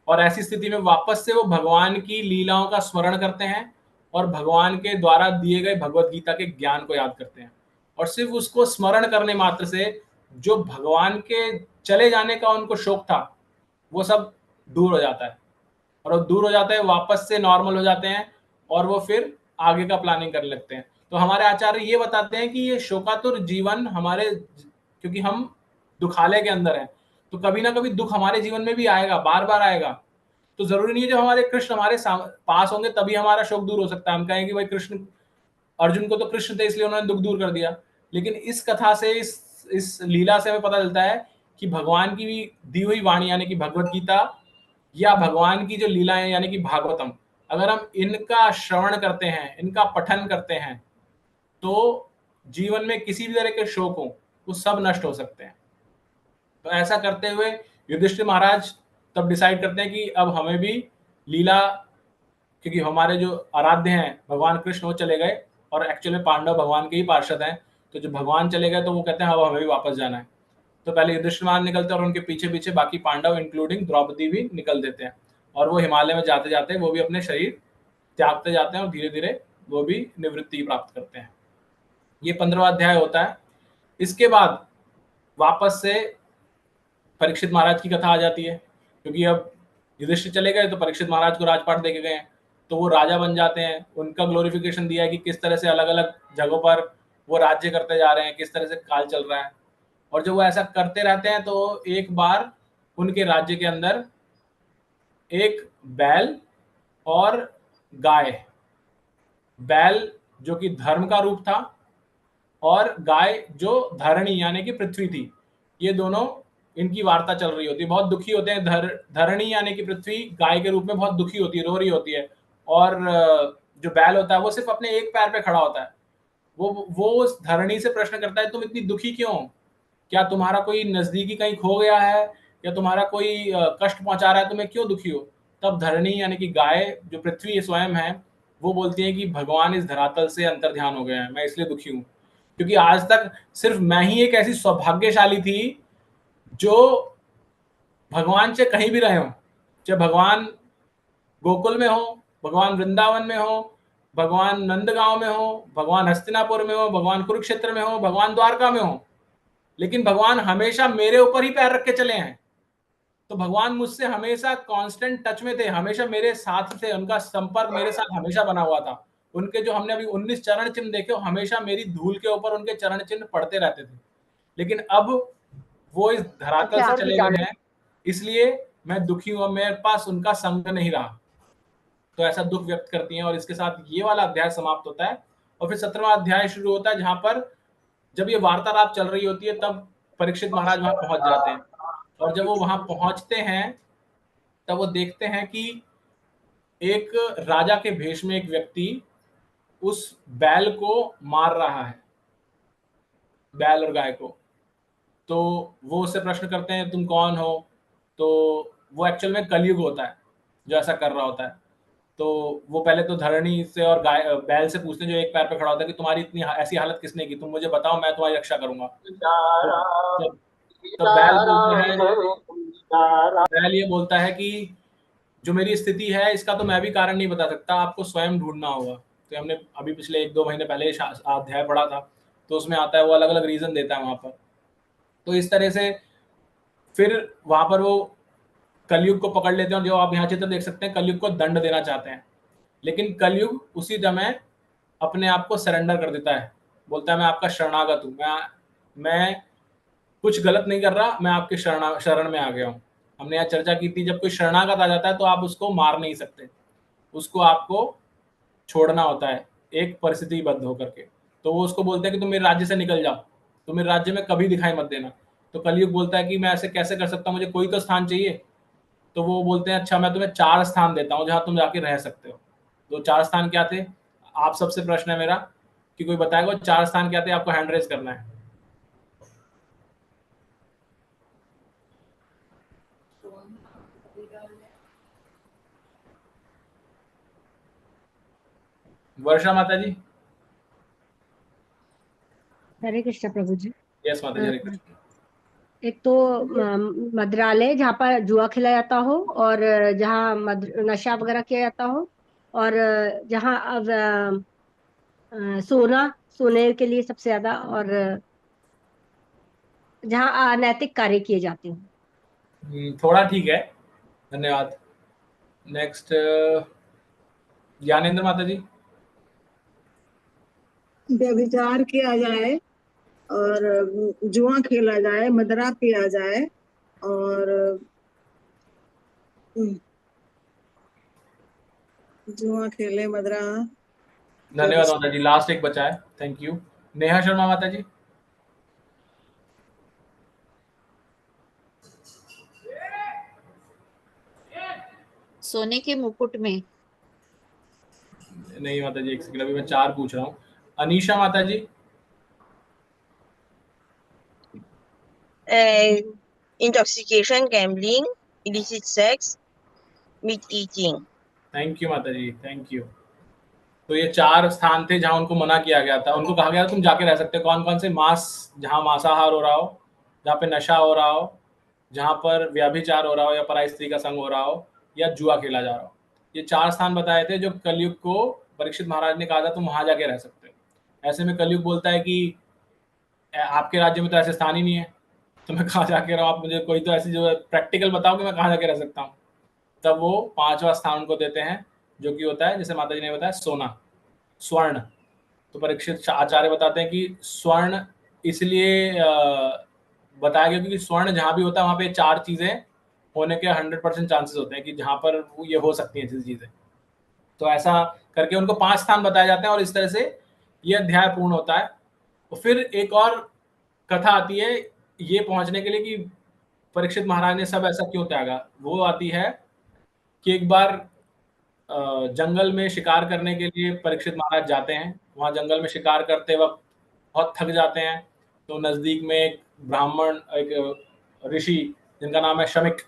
Speaker 1: और ऐसी स्थिति में वापस से वो भगवान की लीलाओं का स्मरण करते हैं और भगवान के द्वारा दिए गए भगवत गीता के ज्ञान को याद करते हैं। और सिर्फ उसको स्मरण करने मात्र से जो भगवान के चले जाने का उनको शोक था वो सब दूर हो जाता है, और वो दूर हो जाता है, वापस से नॉर्मल हो जाते हैं और वो फिर आगे का प्लानिंग करने लगते हैं। तो हमारे आचार्य ये बताते हैं कि ये शोकातुर जीवन हमारे, क्योंकि हम दुखालय के अंदर हैं, तो कभी ना कभी दुख हमारे जीवन में भी आएगा, बार बार आएगा। तो जरूरी नहीं है जब हमारे कृष्ण हमारे पास होंगे तभी हमारा शोक दूर हो सकता है। हम कहें कि भाई कृष्ण, अर्जुन को तो कृष्ण थे इसलिए उन्होंने दुख दूर कर दिया, लेकिन इस कथा से, इस लीला से हमें पता चलता है कि भगवान की दी हुई वाणी यानी कि भगवत गीता या भगवान की जो लीलाएं यानी कि भागवतम, अगर हम इनका श्रवण करते हैं, इनका पठन करते हैं, तो जीवन में किसी भी तरह के शोक हो वो सब नष्ट हो सकते हैं। तो ऐसा करते हुए युधिष्ठिर महाराज तब डिसाइड करते हैं कि अब हमें भी लीला, क्योंकि हमारे जो आराध्य हैं भगवान कृष्ण वो चले गए और एक्चुअली पांडव भगवान के ही पार्षद हैं, तो जो भगवान चले गए तो वो कहते हैं अब हमें भी वापस जाना है। तो पहले युधिष्ठिर महाराज निकलते हैं और उनके पीछे पीछे बाकी पांडव इंक्लूडिंग द्रौपदी भी निकल देते हैं, और वो हिमालय में जाते जाते वो भी अपने शरीर त्यागते जाते हैं और धीरे धीरे वो भी निवृत्ति प्राप्त करते हैं। ये 15वां अध्याय होता है। इसके बाद वापस से परीक्षित महाराज की कथा आ जाती है, क्योंकि अब युधिष्ठिर चले गए तो परीक्षित महाराज को राजपाट देके गए हैं, तो वो राजा बन जाते हैं। उनका ग्लोरिफिकेशन दिया है कि किस तरह से अलग अलग जगहों पर वो राज्य करते जा रहे हैं, किस तरह से काल चल रहा है। और जब वो ऐसा करते रहते हैं तो एक बार उनके राज्य के अंदर एक बैल और गाय, बैल जो कि धर्म का रूप था और गाय जो धरणी यानी कि पृथ्वी थी, ये दोनों इनकी वार्ता चल रही होती है। बहुत दुखी होते हैं। धरणी यानी कि पृथ्वी गाय के रूप में बहुत दुखी होती है, रो रही होती है, और जो बैल होता है वो सिर्फ अपने एक पैर पे खड़ा होता है। वो उस धरणी से प्रश्न करता है तुम इतनी दुखी क्यों हो, क्या तुम्हारा कोई नजदीकी कहीं खो गया है या तुम्हारा कोई कष्ट पहुंचा रहा है, तुम्हें क्यों दुखी हो। तब धरणी यानी कि गाय जो पृथ्वी स्वयं है वो बोलती है कि भगवान इस धरातल से अंतर्ध्यान हो गए हैं, मैं इसलिए दुखी हूँ, क्योंकि आज तक सिर्फ मैं ही एक ऐसी सौभाग्यशाली थी जो भगवान से कहीं भी रहे हो, चाहे भगवान गोकुल में हो, भगवान वृंदावन में हो, भगवान नंदगांव में हो, भगवान हस्तिनापुर में हो, भगवान कुरुक्षेत्र में हो, भगवान द्वारका में हो, लेकिन भगवान हमेशा मेरे ऊपर ही पैर रख के चले हैं। तो भगवान मुझसे हमेशा कांस्टेंट टच में थे, हमेशा मेरे साथ थे, उनका संपर्क मेरे साथ हमेशा बना हुआ था। उनके जो हमने अभी 19 चरण चिन्ह देखे, हमेशा मेरी धूल के ऊपर उनके चरण चिन्ह पड़ते रहते थे। लेकिन अब वो इस धरातल से चले गए हैं, इसलिए मैं दुखी हूं, मेरे पास उनका संग नहीं रहा। तो ऐसा दुख व्यक्त करती हैं, और इसके साथ ये वाला अध्याय समाप्त होता है। और फिर 17वां अध्याय शुरू होता है, जहां पर जब ये वार्तालाप चल रही होती है तब परीक्षित महाराज वहां पहुंच जाते हैं, और जब वो वहां पहुंचते हैं तब वो देखते हैं कि एक राजा के भेष में एक व्यक्ति उस बैल को मार रहा है, बैल और गाय को। तो वो उससे प्रश्न करते हैं तुम कौन हो, तो वो एक्चुअल में कलयुग होता है जो ऐसा कर रहा होता है। तो वो पहले तो धरणी से और गाय बैल से पूछते हैं जो एक पैर पे खड़ा होता है कि तुम्हारी इतनी ऐसी हालत किसने की, तुम मुझे बताओ, मैं तुम्हारी रक्षा करूंगा। तो बैल बोलता है, बैल ये बोलता है कि जो मेरी स्थिति है इसका तो मैं भी कारण नहीं बता सकता, आपको स्वयं ढूंढना होगा। तो हमने अभी पिछले 1-2 महीने पहले अध्याय पढ़ा था, तो उसमें आता है वो अलग अलग रीजन देता है वहां पर। तो इस तरह से फिर वहां पर वो कलयुग को पकड़ लेते हैं, और जो आप यहाँ चित्र देख सकते हैं कलयुग को दंड देना चाहते हैं, लेकिन कलयुग उसी समय अपने आप को सरेंडर कर देता है, बोलता है मैं आपका शरणागत हूँ, मैं कुछ गलत नहीं कर रहा, मैं आपके शरण में आ गया हूँ। हमने यहाँ चर्चा की थी, जब कोई शरणागत आ जाता है तो आप उसको मार नहीं सकते, उसको आपको छोड़ना होता है एक परिस्थितिबद्ध होकर के। तो वो उसको बोलते हैं कि तुम मेरे राज्य से निकल जाओ, तुम मेरे राज्य में कभी दिखाई मत देना। तो कलयुग बोलता है कि मैं ऐसे कैसे कर सकता हूँ, मुझे कोई तो स्थान चाहिए। तो वो बोलते हैं अच्छा मैं तुम्हें 4 स्थान देता हूँ जहाँ तुम जाके रह सकते हो। तो 4 स्थान क्या थे? आप सबसे प्रश्न है मेरा कि कोई बताएगा 4 स्थान क्या थे? आपको हैंड रेज करना है। वर्षा माता जी।
Speaker 2: हरे कृष्ण प्रभु जी।
Speaker 1: यस माता जी, हरे कृष्ण।
Speaker 2: एक तो मद्रालय जहाँ पर जुआ खेला जाता हो, और जहाँ नशा वगैरह किया जाता हो, और जहाँ सोने के लिए सबसे ज्यादा, और जहाँ अनैतिक कार्य किए जाते हो।
Speaker 1: थोड़ा ठीक है, धन्यवाद। नेक्स्ट ज्ञानेंद्र माता जी।
Speaker 3: व्यभिचार किया जाए, और जुआ खेला जाए, मदरा पिया जाए, और जुआ खेले, मदरा।
Speaker 1: धन्यवाद माता जी, लास्ट एक बचा है, थैंक यू। नेहा शर्मा माता जी।
Speaker 8: सोने के मुकुट में।
Speaker 1: नहीं माता जी, एक सेकंड, अभी मैं 4 पूछ रहा हूँ। अनीशा माता जी।
Speaker 9: Intoxication, gambling, illicit sex, meat eating.
Speaker 1: Thank you माता जी, थैंक यू। तो ये 4 स्थान थे जहां उनको मना किया गया था। उनको कहा गया तुम जाके रह सकते हो। कौन कौन से? जहां मांसाहार हो रहा हो, जहाँ पे नशा हो रहा हो, जहाँ पर व्यभिचार हो रहा हो या पराई स्त्री का संग हो रहा हो, या जुआ खेला जा रहा हो। ये 4 स्थान बताए थे जो कलयुग को परीक्षित महाराज ने कहा था तुम वहां जाके रह सकते हो। ऐसे में कलयुग बोलता है कि आपके राज्य में तो ऐसे स्थान ही नहीं है, तो मैं कहाँ जाके रहूँ? आप मुझे कोई तो ऐसी जो प्रैक्टिकल बताओ कि मैं कहाँ जाके रह सकता हूँ। तब वो 5वां स्थान उनको देते हैं, जो कि होता है, जैसे माता जी ने बताया, सोना, स्वर्ण। तो परीक्षित आचार्य बताते हैं कि स्वर्ण इसलिए बताया गया क्योंकि स्वर्ण जहां भी होता है वहां पे 4 चीजें होने के 100% चांसेस होते हैं कि जहां पर ये हो सकती हैं चीजें। तो ऐसा करके उनको 5 स्थान बताए जाते हैं, और इस तरह से ये अध्याय पूर्ण होता है। तो फिर एक और कथा आती है ये पहुंचने के लिए कि परीक्षित महाराज ने सब ऐसा क्यों त्यागा। वो आती है कि एक बार जंगल में शिकार करने के लिए परीक्षित महाराज जाते हैं। वहाँ जंगल में शिकार करते वक्त बहुत थक जाते हैं। तो नज़दीक में एक ब्राह्मण, एक ऋषि जिनका नाम है शमिक,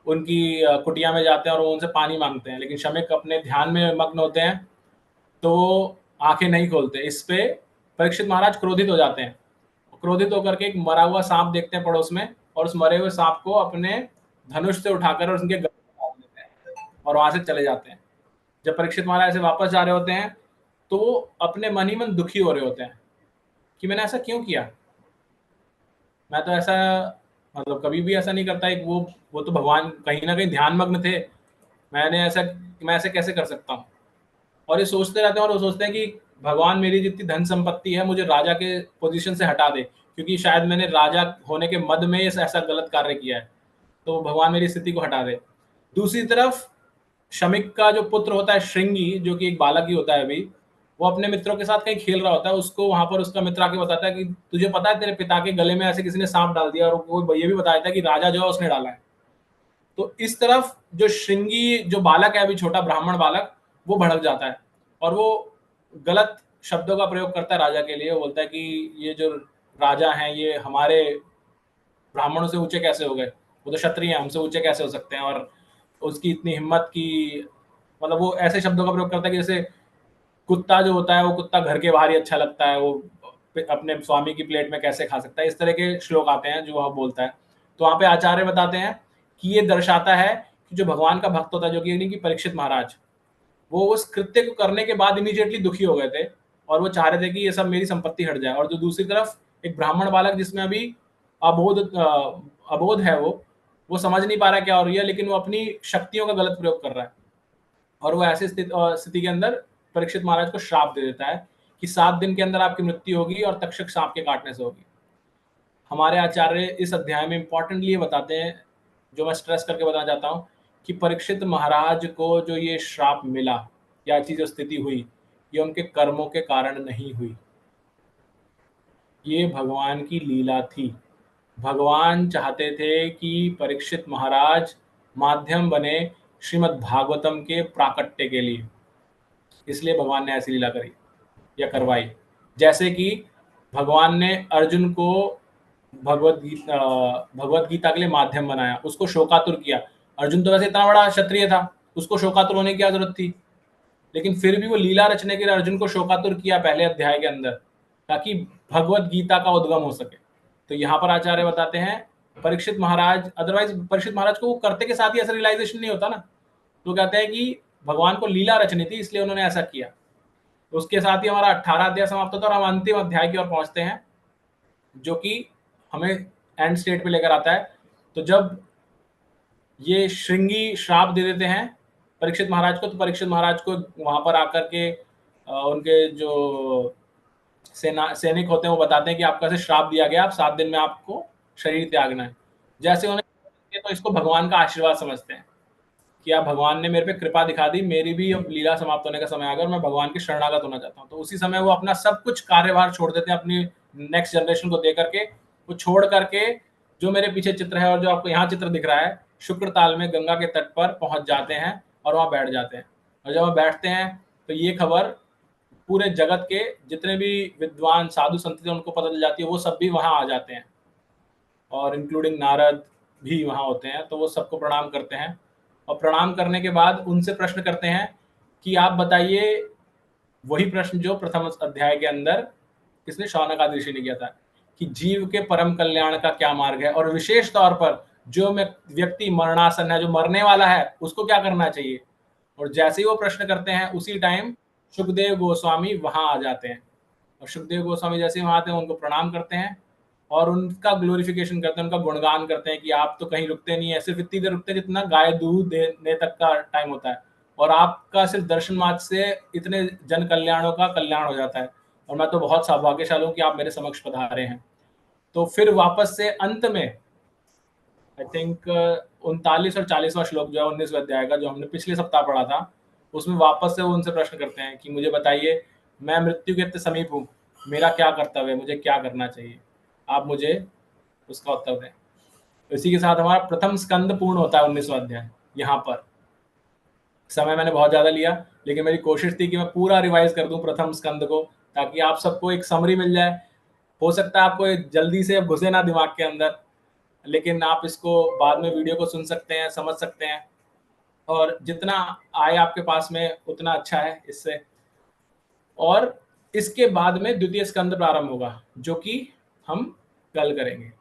Speaker 1: उनकी कुटिया में जाते हैं और वो उनसे पानी मांगते हैं। लेकिन शमिक अपने ध्यान में मग्न होते हैं, तो वो आंखें नहीं खोलते। इस पे परीक्षित महाराज क्रोधित हो जाते हैं। क्रोधित होकर के एक मरा हुआ सांप देखते हैं पड़ोस में, और उस मरे हुए सांप को अपने धनुष से उठाकर और उनके गले में डाल देते हैं और वहां से चले जाते हैं। जब परीक्षित महाराज ऐसे वापस जा रहे होते हैं तो वो अपने मन ही मन दुखी हो रहे होते हैं कि मैंने ऐसा क्यों किया। मैं तो ऐसा, मतलब कभी भी ऐसा नहीं करता। एक वो तो भगवान कहीं ना कहीं ध्यान मग्न थे, मैं ऐसे कैसे कर सकता हूँ। और ये सोचते रहते हैं, और वो सोचते हैं कि भगवान मेरी जितनी धन संपत्ति है मुझे राजा के पोजीशन से हटा दे, क्योंकि शायद मैंने राजा होने के मद में ऐसा गलत कार्य किया है, तो भगवान मेरी स्थिति को हटा दे। दूसरी तरफ शमिक का जो पुत्र होता है श्रृंगी, जो कि एक बालक ही होता है अभी, वो अपने मित्रों के साथ कहीं खेल रहा होता है। उसको वहां पर उसका मित्र आके बताता है कि तुझे पता है तेरे पिता के गले में ऐसे किसी ने सांप डाल दिया, और वो ये भी बताया था कि राजा जो है उसने डाला है। तो इस तरफ जो श्रृंगी, जो बालक है अभी छोटा ब्राह्मण बालक, वो भड़क जाता है और वो गलत शब्दों का प्रयोग करता है राजा के लिए। वो बोलता है कि ये जो राजा हैं ये हमारे ब्राह्मणों से ऊंचे कैसे हो गए, वो तो क्षत्रिय हैं, हमसे ऊंचे कैसे हो सकते हैं। और उसकी इतनी हिम्मत की, मतलब वो ऐसे शब्दों का प्रयोग करता है कि जैसे कुत्ता जो होता है, वो कुत्ता घर के बाहर ही अच्छा लगता है, वो अपने स्वामी की प्लेट में कैसे खा सकता है। इस तरह के श्लोक आते हैं जो वह बोलता है। तो वहां पे आचार्य बताते हैं कि ये दर्शाता है कि जो भगवान का भक्त होता है, जो कि परीक्षित महाराज, वो उस कृत्य को करने के बाद इमीडिएटली दुखी हो गए थे और वो चाह रहे थे कि ये सब मेरी संपत्ति हट जाए। और जो दूसरी तरफ एक ब्राह्मण बालक जिसमें अभी अबोध है, वो समझ नहीं पा रहा क्या हो रही है, लेकिन वो अपनी शक्तियों का गलत प्रयोग कर रहा है। और वो ऐसी स्थिति के अंदर परीक्षित महाराज को श्राप दे देता है कि 7 दिन के अंदर आपकी मृत्यु होगी और तक्षक सांप के काटने से होगी। हमारे आचार्य इस अध्याय में इम्पोर्टेंटली ये बताते हैं, जो मैं स्ट्रेस करके बताना चाहता हूँ, कि परीक्षित महाराज को जो ये श्राप मिला या ऐसी जो स्थिति हुई, ये उनके कर्मों के कारण नहीं हुई, ये भगवान की लीला थी। भगवान चाहते थे कि परीक्षित महाराज माध्यम बने श्रीमद् भागवतम के प्राकट्य के लिए, इसलिए भगवान ने ऐसी लीला करी या करवाई। जैसे कि भगवान ने अर्जुन को भगवत गीता के लिए माध्यम बनाया, उसको शोकातुर किया। अर्जुन तो वैसे इतना बड़ा क्षत्रिय था, उसको शोकातुर होने की क्या जरूरत थी, लेकिन फिर भी वो लीला रचने के लिए अर्जुन को शोकातुर किया पहले अध्याय के अंदर, ताकि भगवत गीता का उद्गम हो सके। तो यहाँ पर आचार्य बताते हैं परीक्षित महाराज, अदरवाइज परीक्षित महाराज को वो करते के साथ ही ऐसा रियलाइजेशन नहीं होता ना, तो कहते हैं कि भगवान को लीला रचनी थी इसलिए उन्होंने ऐसा किया। तो उसके साथ ही हमारा 18 अध्याय समाप्त होता है और हम अंतिम अध्याय की ओर पहुंचते हैं, जो कि हमें एंड स्टेट पे लेकर आता है। तो जब ये श्रृंगी श्राप दे देते हैं परीक्षित महाराज को, तो परीक्षित महाराज को वहां पर आकर के उनके जो सैनिक होते हैं वो बताते हैं कि आपका से श्राप दिया गया, आप 7 दिन में आपको शरीर त्यागना है। जैसे उन्हें तो इसको भगवान का आशीर्वाद समझते हैं कि आप भगवान ने मेरे पे कृपा दिखा दी, मेरी भी अब लीला समाप्त होने का समय आ गया और मैं भगवान की शरणागत होना चाहता हूँ। तो उसी समय वो अपना सब कुछ कार्यभार छोड़ देते हैं, अपनी नेक्स्ट जनरेशन को दे करके, वो छोड़ करके जो मेरे पीछे चित्र है और जो आपको यहाँ चित्र दिख रहा है, शुक्र ताल में गंगा के तट पर पहुंच जाते हैं और वहाँ बैठ जाते हैं। और जब वहाँ बैठते हैं तो ये खबर पूरे जगत के जितने भी विद्वान साधु संत थे उनको पता चल जाती है, वो सब भी वहाँ आ जाते हैं और इंक्लूडिंग नारद भी वहाँ होते हैं। तो वो सबको प्रणाम करते हैं और प्रणाम करने के बाद उनसे प्रश्न करते हैं कि आप बताइए वही प्रश्न जो प्रथम अध्याय के अंदर किसने, शौनक आदि ऋषि ने किया था, कि जीव के परम कल्याण का क्या मार्ग है, और विशेष तौर पर जो व्यक्ति मरणासन है, जो मरने वाला है, उसको क्या करना चाहिए। और जैसे ही वो प्रश्न करते हैं उसी टाइम सुखदेव गोस्वामी वहां आ जाते हैं, और सुखदेव गोस्वामी जैसे ही वहां आते हैं उनको प्रणाम करते हैं और उनका ग्लोरिफिकेशन करते हैं, उनका गुणगान करते हैं कि आप तो कहीं रुकते नहीं है, सिर्फ इतनी देर रुकते हैं जितना गाय दूध देने तक का टाइम होता है, और आपका सिर्फ दर्शन मात्र से इतने जन कल्याणों का कल्याण हो जाता है, और मैं तो बहुत सौभाग्यशाली हूँ कि आप मेरे समक्ष पधारे हैं। तो फिर वापस से अंत में आई थिंक 39 और 40वां श्लोक जो है 19वें अध्याय का, जो हमने पिछले सप्ताह पढ़ा था, उसमें वापस से वो उनसे प्रश्न करते हैं कि मुझे बताइए, मैं मृत्यु के इतने समीप हूँ, मेरा क्या कर्तव्य है, मुझे क्या करना चाहिए, आप मुझे उसका उत्तर दें। तो इसी के साथ हमारा प्रथम स्कंद पूर्ण होता है 19वां अध्याय। यहाँ पर समय मैंने बहुत ज्यादा लिया, लेकिन मेरी कोशिश थी कि मैं पूरा रिवाइज कर दूं प्रथम स्कंद को, ताकि आप सबको एक समरी मिल जाए। हो सकता है आपको जल्दी से घुसे ना दिमाग के अंदर, लेकिन आप इसको बाद में वीडियो को सुन सकते हैं, समझ सकते हैं, और जितना आए आपके पास में उतना अच्छा है इससे। और इसके बाद में द्वितीय स्कंद प्रारंभ होगा, जो कि हम कल करेंगे।